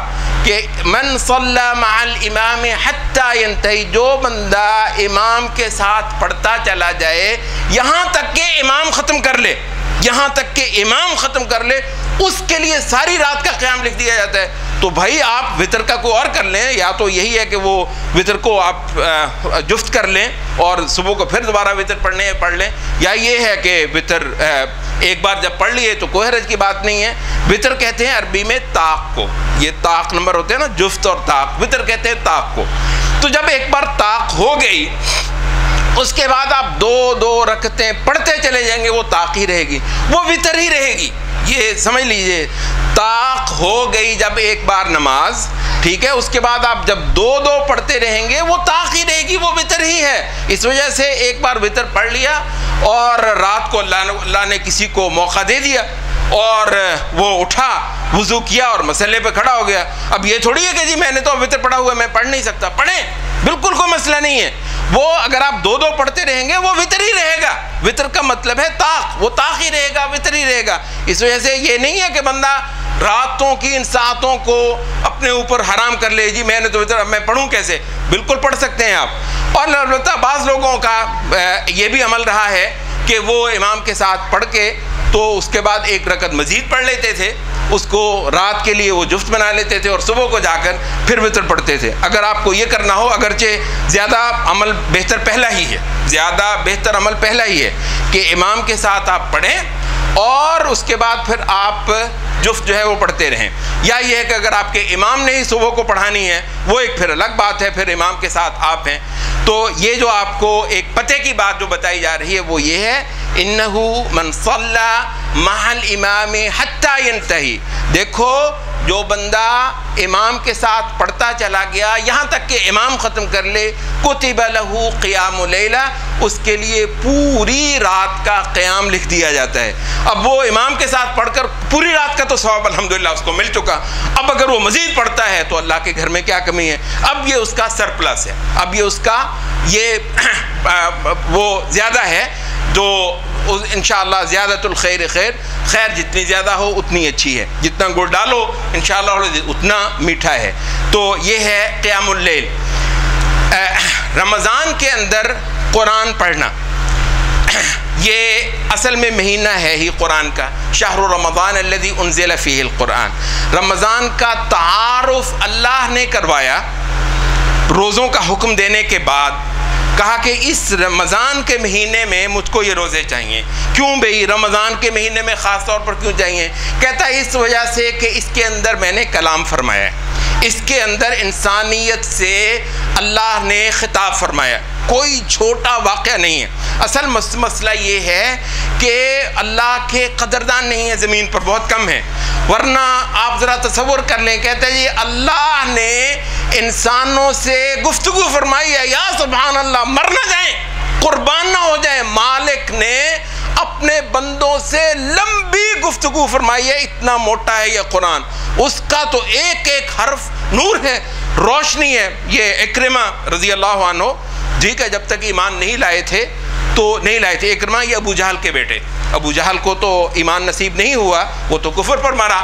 Speaker 2: کہ من صلی مع الامام حتی ینتہی, جو بندہ امام کے ساتھ پڑھتا چلا جائے یہاں تک کہ امام ختم کر لے, یہاں تک کہ امام ختم کر لے, اس کے لیے ساری رات کا قیام لکھ دیا جاتا ہے. تو بھائی آپ وطر کا کو اور کر لیں, یا تو یہی ہے کہ وہ وطر کو آپ جفت کر لیں اور صبح کو پھر دوبارہ وطر پڑھ لیں, یا یہ ہے کہ وطر ایک بار جب پڑھ لیے تو کوئی حرج کی بات نہیں ہے. وطر کہتے ہیں عربی میں طاق کو, یہ طاق نمبر ہوتے ہیں نا, جفت اور طاق, وطر کہتے ہیں طاق کو. تو جب ایک بار طاق ہو گئی اس کے بعد آپ دو رکعتیں پڑھتے چلے جائیں گے, وہ طاق ہی رہے گی, وہ وطر ہی رہے گی. یہ سمجھ لیجئے, طاق ہو گئی جب ایک بار نماز, ٹھیک ہے, اس کے بعد آپ جب دو پڑھتے رہیں گے وہ طاق ہی رہے گی, وہ وطر ہی ہے. اس وجہ سے ایک بار وطر پڑھ لیا اور رات کو اللہ نے کسی کو موقع دے دیا اور وہ اٹھا, وضو کیا اور مسئلے پہ کھڑا ہو گیا. اب یہ تھوڑی ہے کہ جی میں نے تو وطر پڑھا ہوا ہے میں پڑھ نہیں سکتا, پڑھیں, بالکل کوئی مسئلہ نہیں ہے. وہ اگر آپ دو پڑھتے رہیں گے وہ وطر ہی رہے گا. وطر کا مطلب ہے طاق, وہ طاق ہی رہے گا, وطر ہی رہے گا. اس وجہ سے یہ نہیں ہے کہ بندہ راتوں کی ان ساعتوں کو اپنے اوپر حرام کر لے, جی میں نے تو وطر, اب میں پڑھوں کیسے. بالکل پڑھ سکتے ہیں آپ. اور البتہ بعض لوگوں کا یہ بھی عمل رہا ہے کہ وہ امام کے ساتھ پڑھ کے تو اس کے بعد ایک رکعت مزید پڑھ لیتے تھے, اس کو رات کے لیے وہ جفت بنا لیتے تھے اور صبح کو جا کر پھر وطر پڑھتے تھے. اگر آپ کو یہ کرنا ہو, اگرچہ زیادہ عمل بہتر پہلا ہی ہے, زیادہ بہتر عمل پہلا ہی ہے کہ امام کے ساتھ آپ پڑھیں اور اس کے بعد پھر آپ جفت جو ہے وہ پڑھتے رہیں. یا یہ ہے کہ اگر آپ کے امام نے ہی صبح کو پڑھانی ہے وہ ایک پھر الگ بات ہے, پھر امام کے ساتھ آپ ہیں. تو یہ جو آپ کو ایک پتے کی بات جو بتائی جا رہی ہے وہ یہ ہے, انہو من صلی مع الامام حتی ینتہی. دیکھو جو بندہ امام کے ساتھ پڑھتا چلا گیا یہاں تک کہ امام ختم کر لے, کتب لہو قیام اللیل, اس کے لیے پوری رات کا قیام لکھ دیا جاتا ہے. اب وہ امام کے ساتھ پڑھ کر پوری رات کا تو ثواب الحمدللہ اس کو مل چکا, اب اگر وہ مزید پڑھتا ہے تو اللہ کے گھر میں کیا کمی ہے, اب یہ اس کا سرپلس ہے, اب یہ اس کا یہ وہ زیادہ ہے. تو انشاءاللہ زیادۃ الخیر خیر, خیر جتنی زیادہ ہو اتنی اچھی ہے, جتنا گڑ ڈالو انشاءاللہ اتنا میٹھا ہے. تو یہ ہے قیام اللیل. رمضان کے اندر قرآن پڑھنا یہ اصل میں مہینہ ہے ہی قرآن کا, شہر رمضان الذی انزل فیہ القرآن. رمضان کا تعارف اللہ نے کروایا روزوں کا حکم دینے کے بعد, کہا کہ اس رمضان کے مہینے میں مجھ کو یہ روزے چاہیے. کیوں بھئی رمضان کے مہینے میں خاص طور پر کیوں چاہیے؟ کہتا ہے اس وجہ سے کہ اس کے اندر میں نے کلام فرمایا ہے, اس کے اندر انسانیت سے اللہ نے خطاب فرمایا, کوئی چھوٹا واقعہ نہیں ہے. اصل مسئلہ یہ ہے کہ اللہ کے قدردان نہیں ہے زمین پر, بہت کم ہے. ورنہ آپ ذرا تصور کر لیں, کہتے ہیں یہ اللہ نے انسانوں سے گفتگو فرمائی ہے, یا سبحان اللہ, مر نہ جائیں, قربان نہ ہو جائیں. مالک نے اپنے بندوں سے لمبی گفتگو فرمائی ہے, اتنا موٹا ہے یہ قرآن, اس کا تو ایک ایک حرف نور ہے, روشنی ہے. یہ اکرمہ رضی اللہ عنہ ٹھیک ہے, جب تک ایمان نہیں لائے تھے تو نہیں لائے تھے. اکرمہ یہ ابو جہل کے بیٹے, ابو جہل کو تو ایمان نصیب نہیں ہوا, وہ تو کفر پر مرا.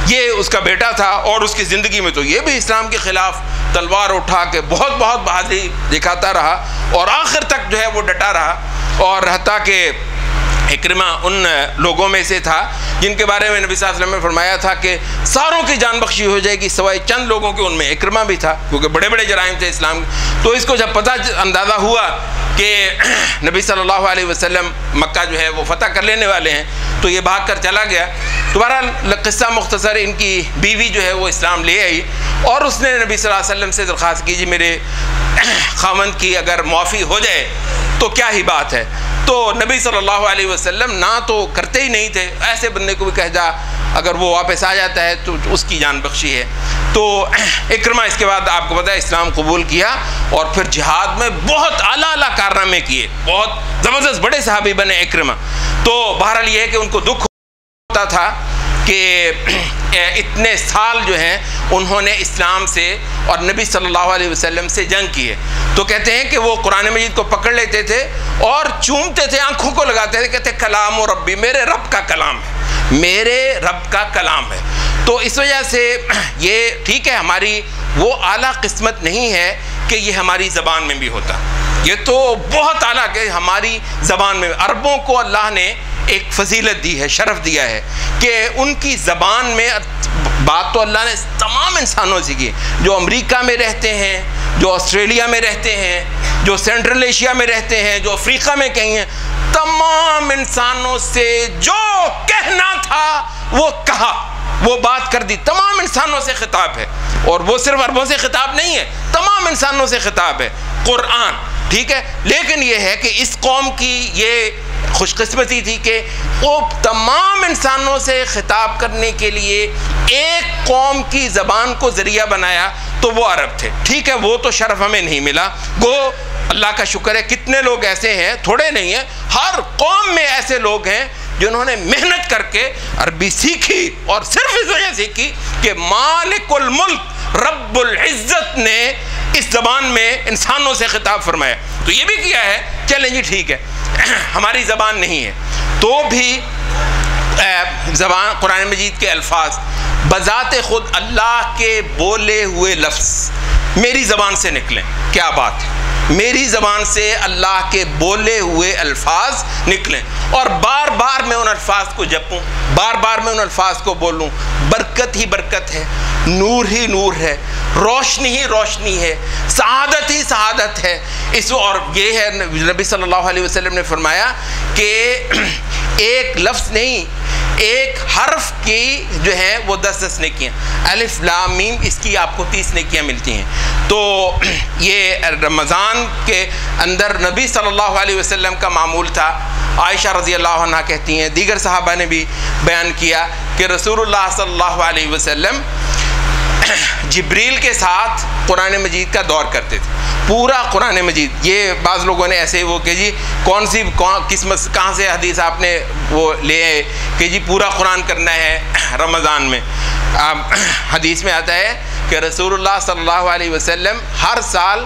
Speaker 2: یہ اس کا بیٹا تھا، اور اس کی زندگی میں تو یہ بھی اسلام کے خلاف تلوار اٹھا کے بہت بہادری دکھاتا رہا، اور آخر تک جو ہے وہ ڈٹا رہا، اور حتیٰ کہ اکرمہ ان لوگوں میں سے تھا جن کے بارے میں نبی صلی اللہ علیہ وسلم نے فرمایا تھا کہ ساروں کی جان بخشی ہو جائے گی سوائے چند لوگوں کے، ان میں اکرمہ بھی تھا، کیونکہ بڑے بڑے جرائم تھے اسلام کے۔ تو اس کو جب اندازہ ہوا کہ نبی صلی اللہ علیہ وسلم مکہ جو ہے وہ فتح کر لینے والے ہیں، تو یہ بھاگ کر چلا گیا۔ دوبارہ قصہ مختصر، ان کی بیوی جو ہے وہ اسلام لے آئی، اور اس نے نبی صلی اللہ علیہ وسلم سے درخواست کی، جی میرے خاوند کی اگر معافی ہو جائے تو کیا ہی بات ہے۔ تو نبی صلی اللہ علیہ وسلم نہ تو کرتے ہی نہیں تھے، ایسے بندے کو بھی کہہ جا اگر وہ واپس آ جاتا ہے تو اس کی جان بخشی ہے۔ تو اکرمہ اس کے بعد آپ کو پتہ ہے اسلام قبول کیا، اور پھر جہاد میں بہت اعلیٰ کارنامے کیے، بہت زبردست بڑے صحابی بنے اکرمہ۔ تو بہرحال یہ ہے کہ ان کو دکھ ہوتا تھا کہ اتنے سال جو ہیں انہوں نے اسلام سے اور نبی صلی اللہ علیہ وسلم سے جنگ کی ہے۔ تو کہتے ہیں کہ وہ قرآن مجید کو پکڑ لیتے تھے اور چومتے تھے، آنکھوں کو لگاتے تھے، کہتے کلام و ربی، میرے رب کا کلام ہے، میرے رب کا کلام ہے۔ تو اس وجہ سے یہ ٹھیک ہے، ہماری وہ اعلیٰ قسمت نہیں ہے کہ یہ ہماری زبان میں بھی ہوتا، یہ تو بہت اعلیٰ کہ ہماری زبان میں عربوں کو اللہ نے ایک فضیلت دی ہے، شرف دیا ہے کہ ان کی زبان میں بات تو اللہ نے تمام انسانوں سے کی، جو امریکہ میں رہتے ہیں، جو آسٹریلیا میں رہتے ہیں، جو سینٹرل ایشیا میں رہتے ہیں، جو افریقہ میں کہیں ہیں، تمام انسانوں سے جو کہنا تھا وہ کہا، وہ بات کر دی، تمام انسانوں سے خطاب ہے، اور وہ صرف عربوں سے خطاب نہیں ہے، تمام انسانوں سے خطاب ہے قرآن، ٹھیک ہے۔ لیکن یہ ہے کہ اس قوم کی یہ خوش قسمتی تھی کہ وہ تمام انسانوں سے خطاب کرنے کے لیے ایک قوم کی زبان کو ذریعہ بنایا، تو وہ عرب تھے، ٹھیک ہے۔ وہ تو شرف ہمیں نہیں ملا، گو اللہ کا شکر ہے کتنے لوگ ایسے ہیں، تھوڑے نہیں ہیں، ہر قوم میں ایسے لوگ ہیں جنہوں نے محنت کر کے عربی سیکھی، اور صرف اس وجہ سیکھی کہ مالک الملک رب العزت نے اس زبان میں انسانوں سے خطاب فرمایا۔ تو یہ بھی کیا ہے، چلیں جی ٹھیک ہے ہماری زبان نہیں ہے، تو بھی زبان قرآن مجید کے الفاظ بذات خود اللہ کے بولے ہوئے لفظ میری زبان سے نکلیں، کیا بات ہے، میری زبان سے اللہ کے بولے ہوئے الفاظ نکلیں، اور بار بار میں ان الفاظ کو جپوں، بار بار میں ان الفاظ کو بولوں، برکت ہی برکت ہے، نور ہی نور ہے، روشنی ہی روشنی ہے، سعادت ہی سعادت ہے۔ اور یہ ہے نبی صلی اللہ علیہ وسلم نے فرمایا کہ ایک لفظ نہیں، ایک حرف کی جو ہے وہ 10 نیکیاں، الف لام میم، اس کی آپ کو 30 نیکیاں ملتی ہیں۔ تو یہ رمضان کے اندر نبی صلی اللہ علیہ وسلم کا معمول تھا۔ عائشہ رضی اللہ عنہ کہتی ہیں، دیگر صحابہ نے بھی بیان کیا کہ رسول اللہ صلی اللہ علیہ وسلم جبریل کے ساتھ قرآن مجید کا دور کرتے تھے، پورا قرآن مجید۔ یہ بعض لوگوں نے ایسے وہ کہ جی کہاں سے حدیث آپ نے وہ لے آئے کہ جی پورا قرآن کرنا ہے رمضان میں۔ حدیث میں آتا ہے کہ رسول اللہ صلی اللہ علیہ وسلم ہر سال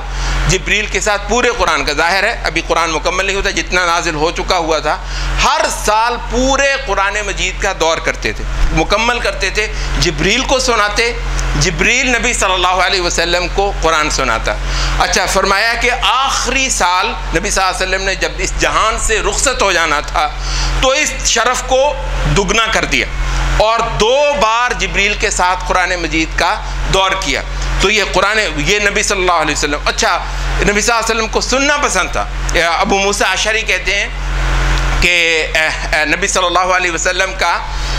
Speaker 2: جبریل کے ساتھ پورے قرآن کا، ظاہر ہے ابھی قرآن مکمل نہیں ہوتا، جتنا نازل ہو چکا ہوا تھا، ہر سال پورے قرآن مجید کا دور کرتے تھے، مکمل کرتے تھے، جبریل کو سناتے، جبریل نبی صلی اللہ علیہ وسلم کو قرآن سناتا۔ اچھا، فرمایا کہ آخری سال نبی صلی اللہ علیہ وسلم نے جب اس جہان سے رخصت ہو جانا تھا تو اس شرف کو دگنا کر دیا، اور 2 بار جبریل کے ساتھ قرآن مجید کا دور کیا۔ تو یہ نبی صلی اللہ علیہ وسلم، اچھا نبی صلی اللہ علیہ وسلم کو سننا پسند تھا۔ ابو موسیٰ اشعری کہتے ہیں کہ نبی صلی اللہ علیہ وسلم کا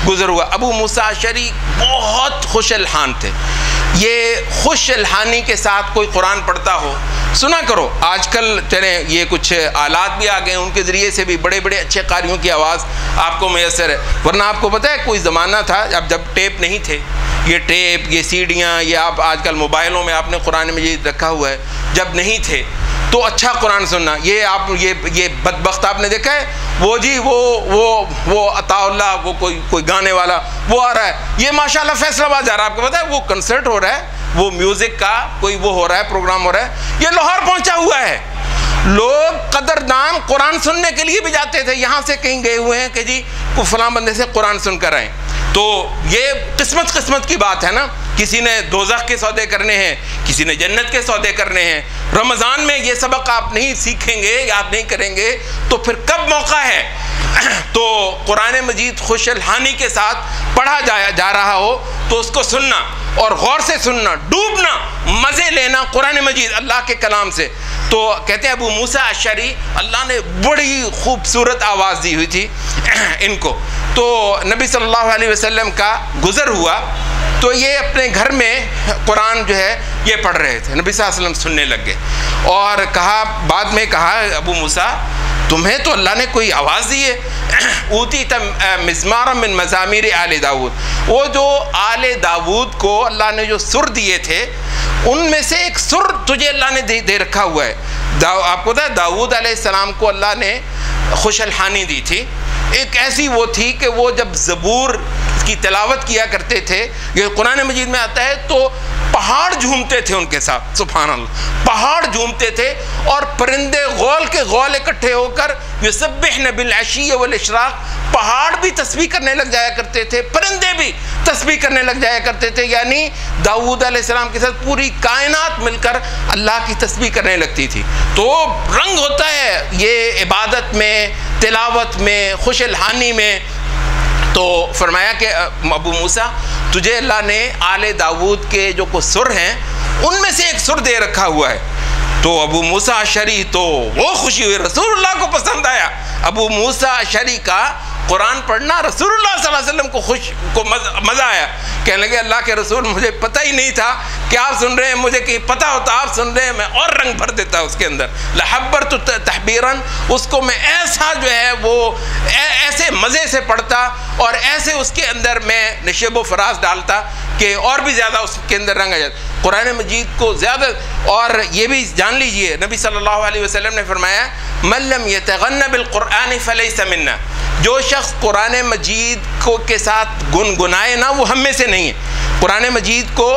Speaker 2: گزر ہوا، ابو موسیٰ اشعری بہت خوش الحان تھے، یہ خوش الحانی کے ساتھ کوئی قرآن پڑھتا ہو سنا کرو۔ آج کل چلیں یہ کچھ آلات بھی آ گئے ہیں، ان کے ذریعے سے بھی بڑے بڑے اچھے قاریوں کی آواز آپ کو میسر ہے، ورنہ آپ کو پتہ ہے کوئی زمانہ تھا جب ٹیپ نہیں تھے، یہ ٹیپ، یہ سیڈیاں، یہ آپ آج کل موبائلوں میں آپ نے قرآن مجید رکھا ہوا ہے، جب نہیں تھے تو اچھا قرآن سننا۔ یہ بدبخت آپ نے دیکھا ہے، وہ جی وہ عطا اللہ، وہ کوئی گانے والا وہ آ رہا ہے، یہ ماشاءاللہ فیصل آباد جا رہا ہے، آپ کو پتہ ہے وہ کنسرٹ ہو رہا ہے، وہ میوزک کا کوئی وہ ہو رہا ہے، پروگرام ہو رہا ہے، یہ لاہور پہنچا ہوا ہے۔ لوگ قدردان قرآن سننے کے لیے بھی جاتے تھے، یہاں سے کہیں گئے ہوئے ہیں کہ جی فلاں بندے سے قرآن سن کر آئیں، تو یہ قسمت کی بات ہے نا. کسی نے دوزخ کے سودے کرنے ہیں, کسی نے جنت کے سودے کرنے ہیں. رمضان میں یہ سبق آپ نہیں سیکھیں گے, یاد نہیں کریں گے, تو پھر کب موقع ہے؟ تو قرآن مجید خوش الحانی کے ساتھ پڑھا جا رہا ہو تو اس کو سننا اور غور سے سننا, ڈوبنا, مزے لینا قرآن مجید اللہ کے کلام سے. تو کہتے ہیں ابو موسیٰ اشعری, اللہ نے بڑی خوبصورت آواز دی ہوئی تھی ان کو. تو نبی صلی اللہ علیہ وسلم کا گزر ہوا تو یہ اپنے گھر میں قرآن جو ہے یہ پڑھ رہے تھے. نبی صلی اللہ علیہ وسلم سننے لگ گئے اور بعد میں کہا ابو موسیٰ تمہیں تو اللہ نے کوئی آواز دی ہے. اوتیت مزمارا من مزامیر آل داود, وہ جو آل داود کو اللہ نے جو سر دیے تھے ان میں سے ایک سر تجھے اللہ نے دے رکھا ہوا ہے. آپ کو پتہ ہے داود علیہ السلام کو اللہ نے خوش الحانی دی تھی. ایک ایسی وہ تھی کہ وہ جب زبور کی تلاوت کیا کرتے تھے, یہ قرآن مجید میں آتا ہے, تو پہاڑ جھومتے تھے ان کے ساتھ. سبحان اللہ, پہاڑ جھومتے تھے اور پرندے غول کے غول اکٹھے ہو کر یسبحن بالعشی والاشراق, پہاڑ بھی تسبیح کرنے لگ جایا کرتے تھے, پرندے بھی تسبیح کرنے لگ جایا کرتے تھے. یعنی داؤد علیہ السلام کے ساتھ پوری کائنات مل کر اللہ کی تسبیح کرنے لگتی تھی. تو رنگ ہوتا ہے یہ عبادت میں, تلاوت میں, خوش الحانی میں. تو فرمایا کہ ابو موسیٰ تجھے اللہ نے آل داود کے جو کو سر ہیں ان میں سے ایک سر دے رکھا ہوا ہے. تو ابو موسیٰ اشعری تو وہ خوشی ہوئی, رسول اللہ کو پسند آیا. ابو موسیٰ اشعری کا قرآن پڑھنا رسول اللہ صلی اللہ علیہ وسلم کو مزہ آیا. کہنے لگے اللہ کے رسول مجھے پتہ ہی نہیں تھا کہ آپ سن رہے ہیں, مجھے کہ پتہ ہوتا آپ سن رہے ہیں میں اور رنگ بھر دیتا اس کے اندر. لحبرت تحبیراً, اس کو میں ایسا جو ہے وہ ایسے مزے سے پڑھتا اور ایسے اس کے اندر میں نشیب و فراز ڈالتا کہ اور بھی زیادہ اس کے اندر رنگ آ جاتا. قرآن مجید کو زیادہ, اور یہ بھی جان لیجئے نبی صلی اللہ علیہ وسلم نے فرمایا من لم یتغن بالقرآن فلیس منا, جو شخص قرآن مجید کو کے ساتھ گنگنائے نا وہ ہم میں سے نہیں ہے. قرآن مجید کو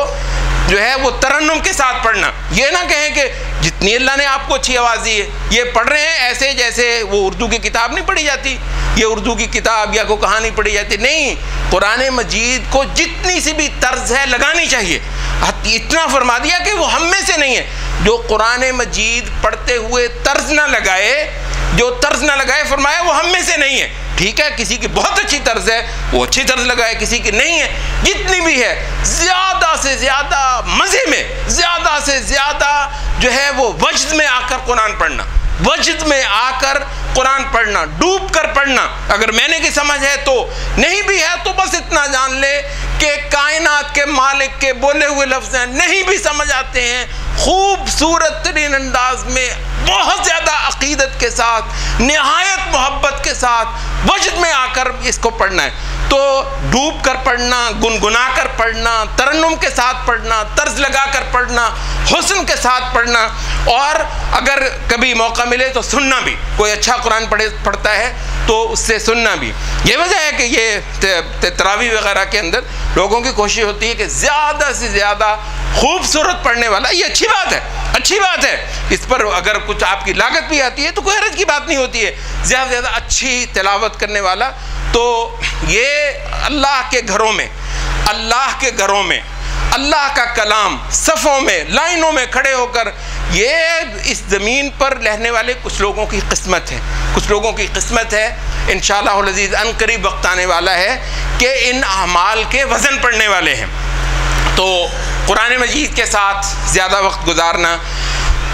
Speaker 2: جو ہے وہ ترنم کے ساتھ پڑھنا, یہ نہ کہیں کہ جتنی اللہ نے آپ کو اچھی آواز دی ہے یہ پڑھ رہے ہیں ایسے جیسے وہ اردو کی کتاب نہیں پڑھی جاتی, یہ اردو کی کتاب یا کوئی کہانی پڑھی جاتی. نہیں, قرآن مجید کو جتنی سی بھی طرز ہے لگانی چاہیے. اتنا فرما دیا کہ وہ ہم میں سے نہیں ہے. جو قرآن مجید پڑھتے ہوئے طرز نہ لگائے, فرمایا وہ ہم میں سے نہیں ہے. ٹھیک ہے, کسی کی بہت اچھی طرز ہے وہ اچھی طرز لگائے, کسی کی نہیں ہے. جتنی بھی ہے زیادہ سے زیادہ مزے میں, زیادہ سے زیادہ جو ہے وہ وجد میں آ کر قرآن پڑھنا, وجد میں آ کر قرآن پڑھنا, ڈوب کر پڑھنا. اگر میں نے کی سمجھ ہے تو نہیں بھی ہے تو بس اتنا جان لے کہ کائنات کے مالک کے بولے ہوئے لفظ ہیں, نہیں بھی سمجھ آتے ہیں, خوبصورت ترین انداز میں بہت زیادہ عقیدت کے ساتھ, نہایت محبت کے ساتھ وجد میں آ کر اس کو پڑھنا ہے. تو ڈوب کر پڑھنا, گنگنا کر پڑھنا, ترنم کے ساتھ پڑھنا, طرز لگا کر پڑھنا, حسن کے ساتھ پڑھنا, اور اگر کبھی موقع ملے تو سننا بھی. کوئی اچھا قرآن پڑھتا ہے تو اس سے سننا بھی. یہ وجہ ہے کہ یہ تراویح وغیرہ کے اندر لوگوں کی کوشش ہوتی ہے کہ زیادہ سے زیادہ خوبصورت پڑھنے والا, یہ اچھی بات ہے, اچھی بات ہے. اس پر اگر کچھ آپ کی لاگت بھی آتی ہے تو کوئی حرج کی بات نہیں ہوتی ہے. زیادہ سے زیادہ اچھی تلاوت کرنے والا. تو یہ اللہ کے گھروں میں, اللہ کا کلام صفوں میں, لائنوں میں کھڑے ہو کر, یہ اس زمین پر رہنے والے کچھ لوگوں کی قسمت ہے. انشاءاللہ العزیز ان قریب وقت آنے والا ہے کہ ان اعمال کے وزن پڑنے والے ہیں. تو قرآن مجید کے ساتھ زیادہ وقت گزارنا,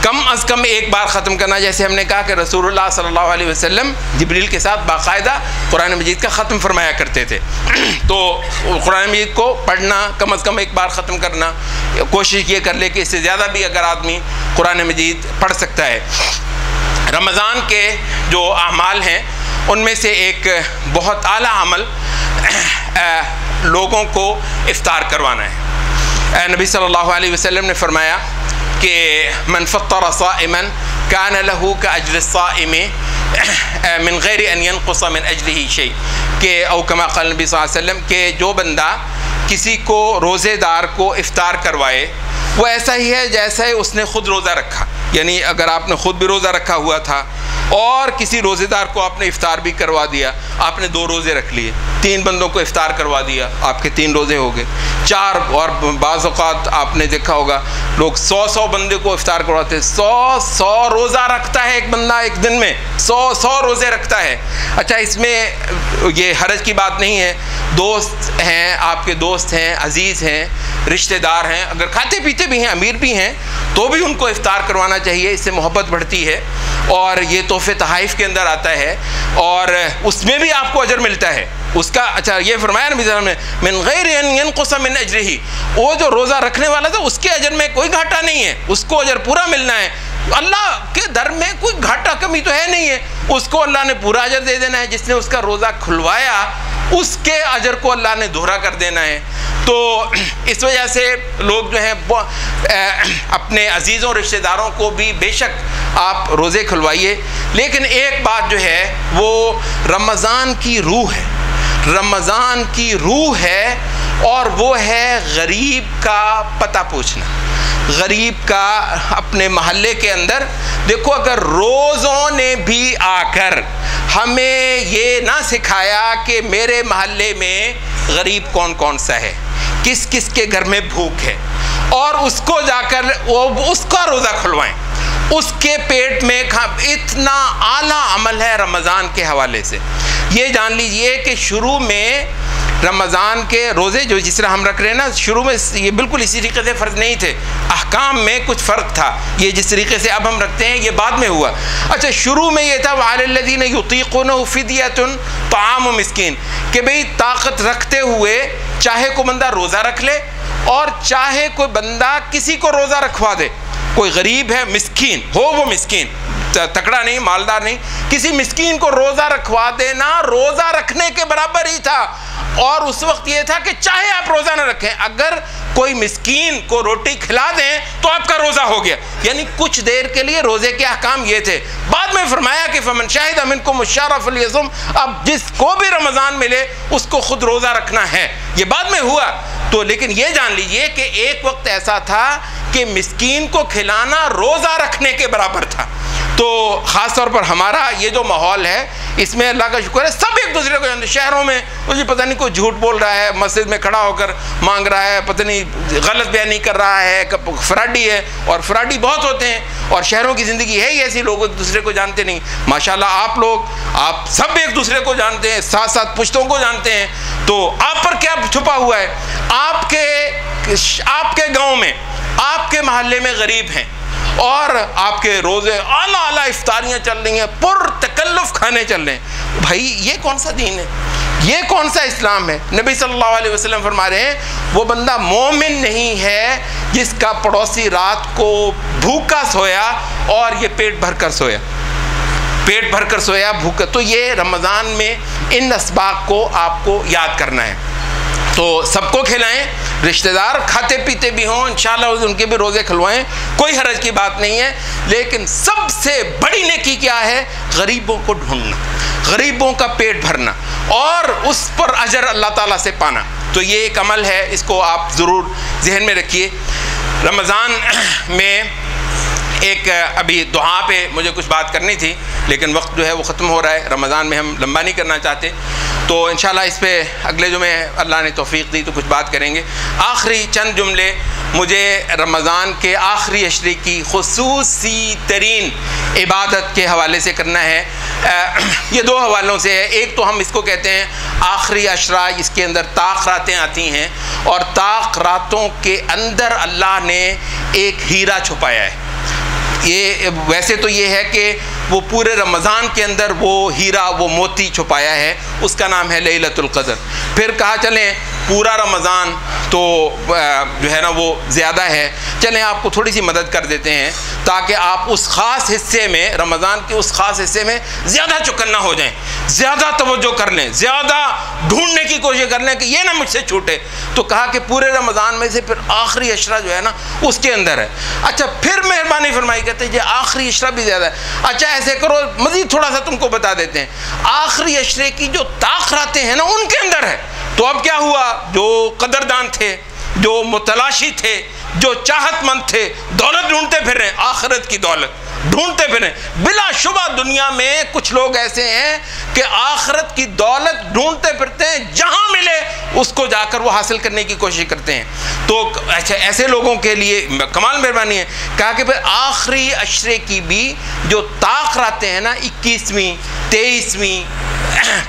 Speaker 2: کم از کم ایک بار ختم کرنا. جیسے ہم نے کہا کہ رسول اللہ صلی اللہ علیہ وسلم جبریل کے ساتھ باقاعدہ قرآن مجید کا ختم فرمایا کرتے تھے. تو قرآن مجید کو پڑھنا, کم از کم ایک بار ختم کرنا, کوشش یہ کر لے کہ اس سے زیادہ بھی اگر آدمی قرآن مجید پڑھ سکتا ہے. رمضان کے جو اعمال ہیں ان میں سے ایک بہت اعلیٰ عمل لوگوں کو افطار کروانا ہے. نبی صلی اللہ علیہ وسلم نے فرمایا کہ من فطر صائما كان له كأجر الصائم من غیر ان ينقص من اجره شيء, کہ او کما قال نبی صلی اللہ علیہ وسلم کہ جو بندہ کسی کو روزے دار کو افطار کروائے وہ ایسا ہی ہے جیسا اس نے خود روزہ رکھا. یعنی اگر آپ نے خود بھی روزہ رکھا ہوا تھا اور کسی روزے دار کو آپ نے افطار بھی کروا دیا، آپ نے 2 روزے رکھ لیے، 3 بندوں کو افطار کروا دیا، آپ کے 3 روزے ہو گئے، 4 اور بعض اوقات آپ نے دیکھا ہوگا لوگ 100 بندے کو افطار کرواتے، 100 روزہ رکھتا ہے ایک بندہ ایک دن میں، 100 روزے رکھتا ہے۔ اچھا اس میں یہ حرج کی بات نہیں ہے، دوست ہیں، آپ کے دوست ہیں، عزیز ہیں، رشتہ دار ہیں، اگر کھاتے پیتے بھی ہیں، امیر بھی ہیں، تو بھی ان کو افطار کروانا چاہیے، اس سے محبت بڑھتی ہے اور یہ تحفے تحائف کے اندر آتا ہے اور اس میں بھی آپ کو اجر ملتا ہے اس کا۔ اچھا یہ فرمایا نبی صلی اللہ علیہ وسلم نے من غیر ان ينقص من اجرہ، وہ جو روزہ رکھنے والا تھا اس کے اجر میں کوئی گھاٹا نہیں ہے، اس کو اجر پورا ملنا ہے، اللہ کے در میں کوئی گھاٹا کمی تو ہے نہیں ہے، اس کو اللہ نے پورا اجر دے دینا ہے، جس نے اس کا روزہ کھلوایا اس کے اجر کو اللہ نے دوہرا کر دینا ہے۔ تو اس وجہ سے لوگ جو ہیں اپنے عزیزوں رشتہ داروں کو بھی بے شک آپ روزے کھلوائیے، لیکن ایک بات جو ہے وہ رمضان کی روح ہے، رمضان کی روح ہے اور وہ ہے غریب کا پتہ پوچھنا، غریب کا اپنے محلے کے اندر۔ دیکھو اگر روزوں نے بھی آ کر ہمیں یہ نہ سکھایا کہ میرے محلے میں غریب کون کون سا ہے، کس کس کے گھر میں بھوک ہے، اور اس کو جا کر اس کا روزہ کھلوائیں، اس کے پیٹ میں اتنا اعلیٰ عمل ہے رمضان کے حوالے سے۔ یہ جان لیجئے کہ شروع میں رمضان کے روزے جو جس طرح ہم رکھ رہے ہیں نا، شروع میں یہ بالکل اسی طریقے سے فرض نہیں تھے، احکام میں کچھ فرق تھا، یہ جس طریقے سے اب ہم رکھتے ہیں یہ بعد میں ہوا۔ اچھا شروع میں یہ تھا وَعَلَى الَّذِينَ يُطِيقُونَهُ فِدْيَةٌ طَعَامُ مِسْكِينٍ، کہ بھئی طاقت رکھتے ہوئے چاہے کوئی بندہ روزہ رکھ لے اور چاہے کوئی بندہ کسی کو روزہ رکھوا دے، کوئی غریب ہے مسکین ہو، وہ مسکین تکڑا نہیں مالدار نہیں، کسی مسکین کو روزہ رکھوا دینا روزہ رکھنے کے برابر ہی تھا۔ اور اس وقت یہ تھا کہ چاہے آپ روزہ نہ رکھیں، اگر کوئی مسکین کو روٹی کھلا دیں تو آپ کا روزہ ہو گیا، یعنی کچھ دیر کے لیے روزے کے احکام یہ تھے۔ بعد میں فرمایا کہ فمن شاہد منکم الشہر فلیصم، اب جس کو بھی رمضان ملے اس کو خود روزہ رکھنا ہے، یہ بعد میں ہوا۔ تو لیکن یہ جان لیجئے کہ ایک وقت ایسا تھا کہ مسکین کو کھلانا روزہ رکھنے کے برابر تھا۔ تو خاص طور پر ہمارا یہ جو ماحول ہے اس میں اللہ کا شکر ہے سب ایک دوسرے کو جانتے، شہروں میں مجھے پتہ نہیں کوئی جھوٹ بول رہا ہے، مسجد میں کھڑا ہو کر مانگ رہا ہے، پتہ نہیں غلط بیانی کر رہا ہے، فراڈی ہے، اور فراڈی بہت ہوتے ہیں، اور شہروں کی زندگی ہے ہی ایسی، لوگ ایک دوسرے کو جانتے نہیں۔ ماشاءاللہ آپ سب ایک دوسرے کو جانتے ہیں، ساتھ ساتھ پشتوں کو جانتے ہیں، تو آپ پر کیا چھپا ہوا ہے؟ آپ کے گاؤں میں، آپ کے محلے میں غریب ہیں اور آپ کے روزے اعلیٰ اعلیٰ افطاریاں چل رہی ہیں، پر تکلف کھانے چل رہے ہیں، بھائی یہ کون سا دین ہے؟ یہ کون سا اسلام ہے؟ نبی صلی اللہ علیہ وسلم فرما رہے ہیں وہ بندہ مومن نہیں ہے جس کا پڑوسی رات کو بھوکا سویا اور یہ پیٹ بھر کر سویا، پیٹ بھر کر سویا بھوکا۔ تو یہ رمضان میں ان اسباق کو آپ کو یاد کرنا ہے۔ تو سب کو کھلائیں، رشتہ دار کھاتے پیتے بھی ہوں، انشاءاللہ ان کے بھی روزے کھلوائیں، کوئی حرج کی بات نہیں ہے، لیکن سب سے بڑی نیکی کیا ہے؟ غریبوں کو ڈھونڈنا، غریبوں کا پیٹ بھرنا اور اس پر اجر اللہ تعالیٰ سے پانا۔ تو یہ ایک عمل ہے، اس کو آپ ضرور ذہن میں رکھیے۔ رمضان میں ایک ابھی دعا پہ مجھے کچھ بات کرنی تھی لیکن وقت جو ہے وہ ختم ہو رہا ہے، رمضان میں ہم لمبا نہیں کرنا چاہتے، تو انشاءاللہ اس پہ اگلے جمعے اللہ نے توفیق دی تو کچھ بات کریں گے۔ آخری چند جملے مجھے رمضان کے آخری عشرے کی خصوصی ترین عبادت کے حوالے سے کرنا ہے۔ یہ 2 حوالوں سے ہے، ایک تو ہم اس کو کہتے ہیں آخری عشرہ، اس کے اندر طاق راتیں آتی ہیں اور طاق راتوں کے اندر اللہ نے ایک ہیرا چھپایا ہے۔ یہ ویسے تو یہ ہے کہ وہ پورے رمضان کے اندر وہ ہیرا وہ موتی چھپایا ہے، اس کا نام ہے لیلۃ القدر۔ پھر کہا چلیں پورا رمضان تو جو ہے نا وہ زیادہ ہے، چلیں آپ کو تھوڑی سی مدد کر دیتے ہیں تاکہ آپ اس خاص حصے میں، رمضان کے اس خاص حصے میں زیادہ چوکنا ہو جائیں، زیادہ توجہ کر لیں، زیادہ ڈھونڈنے کی کوشش کر لیں کہ یہ نہ مجھ سے چھوٹے۔ تو کہا کہ پورے رمضان میں سے پھر آخری عشرہ جو ہے نا اس کے اندر ہے۔ اچھا پھر مہربانی فرمائی کہتے ہیں یہ آخری عشرہ بھی زیادہ ہے۔ اچھا ایسے کرو مزید تھوڑا سا تم کو بتا دیتے ہیں، آخری عشرے کی جو طاق راتیں ہیں نا ان کے اندر ہے۔ تو اب کیا ہوا؟ جو قدردان تھے، جو متلاشی تھے، جو چاہت مند تھے، دولت ڈھونڈتے پھر رہے ہیں، آخرت کی دولت، ڈھونڈتے پھریں. بلا شبہ دنیا میں کچھ لوگ ایسے ہیں کہ آخرت کی دولت ڈھونڈتے پھرتے ہیں, جہاں ملے اس کو جا کر وہ حاصل کرنے کی کوشش کرتے ہیں. تو ایسے لوگوں کے لیے کمال مہربانی ہے. کہا کہ پھر آخری عشرے کی بھی جو طاق راتیں ہیں نا, 21ویں 23ویں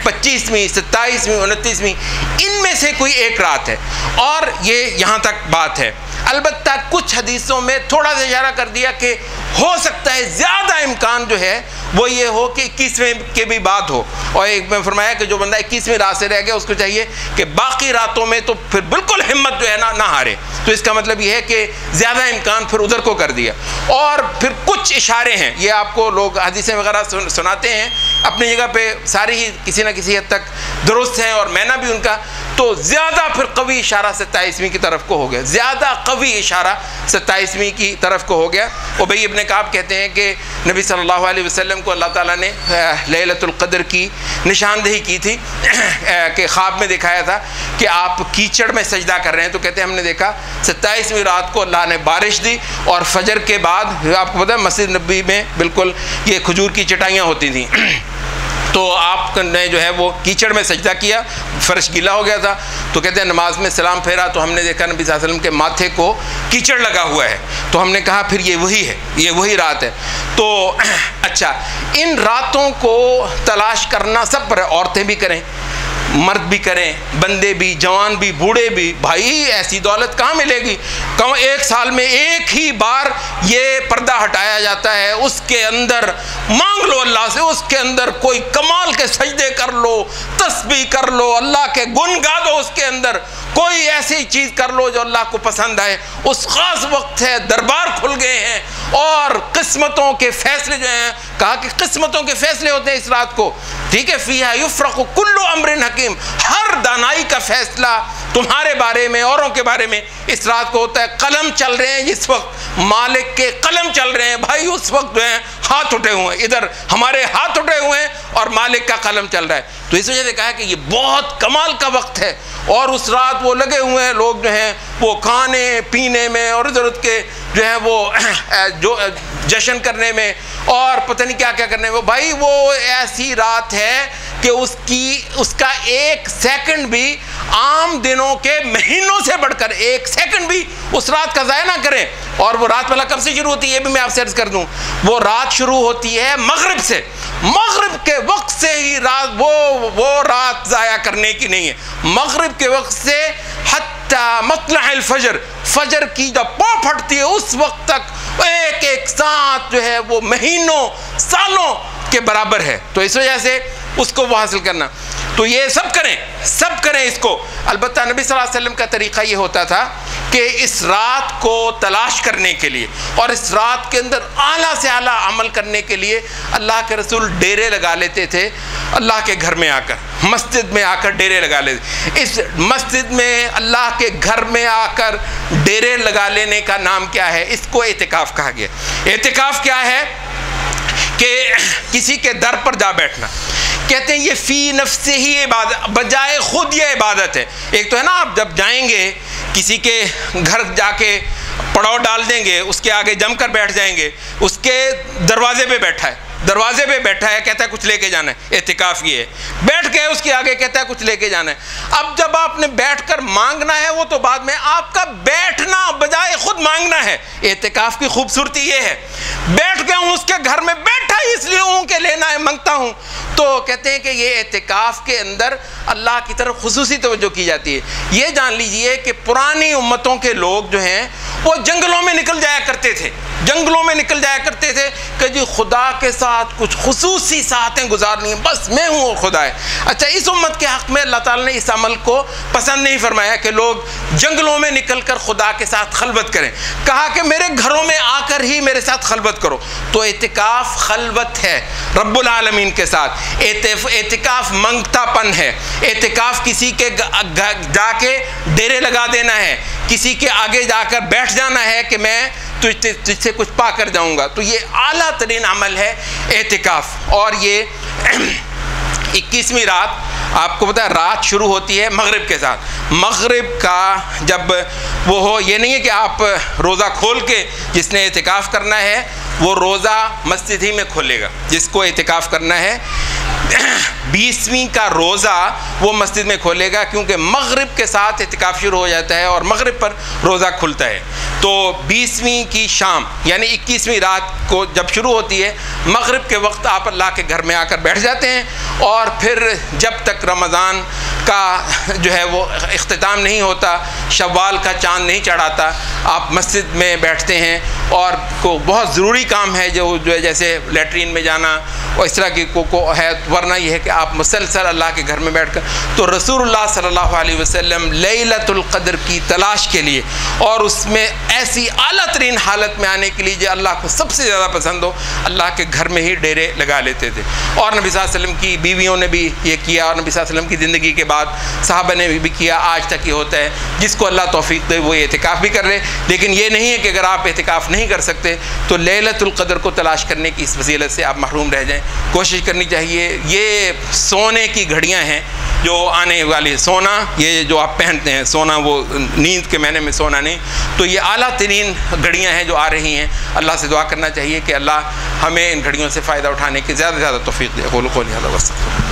Speaker 2: 25ویں 27ویں 29ویں, ان میں سے کوئی ایک رات ہے. اور یہ یہاں تک بات ہے. البتہ کچھ حدیثوں میں تھوڑا سا اشارہ کر دیا کہ ہو سکتا ہے زیادہ امکان جو ہے وہ یہ ہو کہ 21ویں کے بھی بعد ہو. اور ایک میں فرمایا کہ جو بندہ 21ویں رات سے رہ گیا اس کو چاہیے کہ باقی راتوں میں تو پھر بالکل ہمت جو ہے نہ ہارے. تو اس کا مطلب یہ ہے کہ زیادہ امکان پھر ادھر کو کر دیا. اور پھر کچھ اشارے ہیں, یہ آپ کو لوگ حدیثیں وغیرہ سناتے ہیں, اپنی جگہ پہ ساری ہی کسی نہ کسی حد تک درست ہیں اور معنی بھی ان کا. تو زیادہ پھر قوی اشارہ 27ویں کی طرف کو ہو گیا, زیادہ قوی اشارہ 27ویں کی طرف کو ہو گیا. ابی ابن کعب کہتے ہیں کہ نبی صلی اللہ علیہ وسلم کو اللہ تعالیٰ نے لیلۃ القدر کی نشاندہی کی تھی, کہ خواب میں دکھایا تھا کہ آپ کیچڑ میں سجدہ کر رہے ہیں. تو کہتے ہیں ہم نے دیکھا 27ویں رات کو اللہ نے بارش دی, اور فجر کے بعد آپ کو پتہ ہے مسجد نبی میں بالکل یہ کھجور کی چٹائیاں ہوتی تھیں, تو آپ نے جو ہے وہ کیچڑ میں سجدہ کیا, فرش گیلا ہو گیا تھا. تو کہتے ہیں نماز میں سلام پھیرا تو ہم نے دیکھا نبی صلی اللہ علیہ وسلم کے ماتھے کو کیچڑ لگا ہوا ہے. تو ہم نے کہا پھر یہ وہی ہے, یہ وہی رات ہے. تو اچھا, ان راتوں کو تلاش کرنا سب پر ہے, عورتیں بھی کریں, مرد بھی کریں, بندے بھی, جوان بھی, بوڑھے بھی. بھائی ایسی دولت کہاں ملے گی؟ ایک سال میں ایک ہی بار یہ پردہ ہٹایا جاتا ہے, اس کے اندر مانگ لو اللہ سے, اس کے اندر کوئی کمال کے سجدے کر لو, تسبیح کر لو, اللہ کے گن گا دو, اس کے اندر کوئی ایسی چیز کر لو جو اللہ کو پسند آئے. اس خاص وقت ہے, دربار کھل گئے ہیں, اور قسمتوں کے فیصلے جو ہیں, کہا کہ قسمتوں کے فیصلے ہوتے ہیں اس رات کو. ٹھیک ہے, فیہا یفرق کل امر حکیم, ہر دانائی کا فیصلہ تمہارے بارے میں, اوروں کے بارے میں اس رات کو ہوتا ہے. قلم چل رہے ہیں جس وقت, مالک کے قلم چل رہے ہیں بھائی, اس وقت جو ہیں ہاتھ اٹھے ہوئے ہیں, ادھر ہمارے ہاتھ اٹھے ہوئے ہیں اور مالک کا قلم چل رہا ہے. تو اس وجہ سے کہا کہ یہ بہت کمال کا وقت ہے, اور اس رات وہ لگے ہوئے ہیں لوگ جو ہیں وہ کھانے پینے میں اور ضرورت کے جو ہے وہ جو جشن کرنے میں اور پتہ نہیں کیا کیا کرنے میں. بھائی وہ ایسی رات ہے کہ اس کا ایک سیکنڈ بھی عام دنوں کے مہینوں سے بڑھ کر ایک سیکنڈ بھی اس رات کا ضائع نہ کریں. اور وہ رات والا کب سے شروع ہوتی ہے یہ بھی میں آپ سے عرض کر دوں, وہ رات شروع ہوتی ہے مغرب سے, مغرب کے وقت سے ہی رات, وہ رات ضائع کرنے کی نہیں ہے. مغرب کے وقت سے حتی مطلع الفجر, فجر کی جب پاں پھٹتی ہے اس وقت تک ایک ایک ساتھ جو ہے وہ مہینوں سالوں کے برابر ہے. تو اس وجہ سے اس کو وہ حاصل کرنا, تو یہ سب کریں اس کو. البتہ نبی صلی اللہ علیہ وسلم کا طریقہ یہ ہوتا تھا کہ اس رات کو تلاش کرنے کے لیے اور اس رات کے اندر اعلیٰ سے اعلیٰ عمل کرنے کے لیے اللہ کے رسول ڈیرے لگا لیتے تھے. اللہ کے گھر میں آ کر, مسجد میں آ کر ڈیرے لگا لیتے. اس مسجد میں اللہ کے گھر میں آ کر ڈیرے لگا لینے کا نام کیا ہے؟ اس کو اعتکاف کہا گیا. اعتکاف کیا ہے؟ کہ کسی کے در پر جا بیٹھنا. کہتے ہیں یہ فی نفس ہی عبادت, بجائے خود یہ عبادت ہے. ایک تو ہے نا آپ جب جائیں گے کسی کے گھر جا کے پڑاؤ ڈال دیں گے, اس کے آگے جم کر بیٹھ جائیں گے, اس کے دروازے پہ بیٹھا ہے کہتا ہے کچھ لے کے جانا ہے. اعتکاف یہ ہے, بیٹھ کے اس کے آگے کہتا ہے کچھ لے کے جانا ہے. اب جب آپ نے بیٹھ کر مانگنا ہے وہ تو بعد میں, آپ کا بیٹھنا بجائے خود مانگنا ہے. اعتکاف کی خوبصورتی یہ ہے, بیٹھ گیا ہوں اس کے گھر میں, بیٹھا اس لیے ہوں کہ لینا ہے, مانگتا ہوں. تو کہتے ہیں کہ یہ اعتکاف کے اندر اللہ کی طرف خصوصی توجہ کی جاتی ہے. یہ جان لیجئے کہ پرانی امتوں کے لوگ جو ہیں وہ جنگلوں میں نکل جایا کرتے تھے کہ جی خدا کے ساتھ کچھ خصوصی ساعتیں گزارنی ہیں, بس میں ہوں اور خدا ہے. اچھا, اس امت کے حق میں اللہ تعالیٰ نے اس عمل کو پسند نہیں فرمایا کہ لوگ جنگلوں میں نکل کر خدا کے ساتھ خلوت کریں. کہا کہ میرے گھروں میں آ کر ہی میرے ساتھ خلوت کرو. تو اعتکاف خلوت ہے رب العالمین کے ساتھ. اعتکاف منگتا پن ہے. اعتکاف کسی کے جا کے ڈیرے لگا دینا ہے, کسی کے آگے جا کر بیٹھ جانا ہے کہ میں تجھ سے کچھ پا کر جاؤں گا. تو یہ اعلیٰ ترین عمل ہے اعتکاف. اور یہ 21ویں رات آپ کو پتہ ہے رات شروع ہوتی ہے مغرب کے ساتھ. مغرب کا جب وہ ہو، یہ نہیں ہے کہ آپ روزہ کھول کے، جس نے اعتکاف کرنا ہے وہ روزہ مسجد ہی میں کھولے گا. جس کو اعتکاف کرنا ہے 20ویں کا روزہ وہ مسجد میں کھولے گا، کیونکہ مغرب کے ساتھ اعتکاف شروع ہو جاتا ہے اور مغرب پر روزہ کھلتا ہے. تو 20ویں کی شام یعنی 21ویں رات کو جب شروع ہوتی ہے، مغرب کے وقت آپ اللہ کے گھر میں آ کر بیٹھ جاتے ہیں، اور پھر جب تک رمضان کا جو ہے وہ اختتام نہیں ہوتا، شوال کا چاند نہیں چڑھاتا، آپ مسجد میں بیٹھتے ہیں. اور کو بہت ضروری کام ہے جو ہے جیسے لیٹرین میں جانا اور اس طرح کی کو ہے، ورنہ یہ ہے کہ آپ مسلسل اللہ کے گھر میں بیٹھ کر. تو رسول اللہ صلی اللہ علیہ وسلم لیلۃ القدر کی تلاش کے لیے اور اس میں ایسی اعلیٰ ترین حالت میں آنے کے لیے جو اللہ کو سب سے زیادہ پسند ہو، اللہ کے گھر میں ہی ڈیرے لگا لیتے تھے. اور نبی صلی اللہ علیہ وسلم کی بیویوں نے بھی یہ کیا، اور نبی صلی اللہ علیہ وسلم کی زندگی کے بعد صحابہ نے بھی کیا، آج تک یہ ہوتا ہے. جس کو اللہ توفیق دے وہ اعتکاف بھی کر لے، لیکن یہ نہیں ہے کہ اگر آپ اعتکاف نہیں کر سکتے تو لیلۃ القدر کو تلاش کرنے کی اس وسیلت سے آپ محروم رہ جائیں. کوشش کرنی چاہیے. یہ سونے کی گھڑیاں ہیں جو آنے والی، سونا یہ جو آپ پہنتے ہیں، سونا وہ نیند کے معنی میں سونا نہیں، تو یہ اعلیٰ ترین گھڑیاں ہیں جو آ رہی ہیں. اللہ سے دعا کرنا چاہیے کہ اللہ ہمیں ان گھڑیوں سے فائدہ اٹھانے کی زیادہ سے زیادہ توفیق دے. قولوا قولی ھذا واستغفر.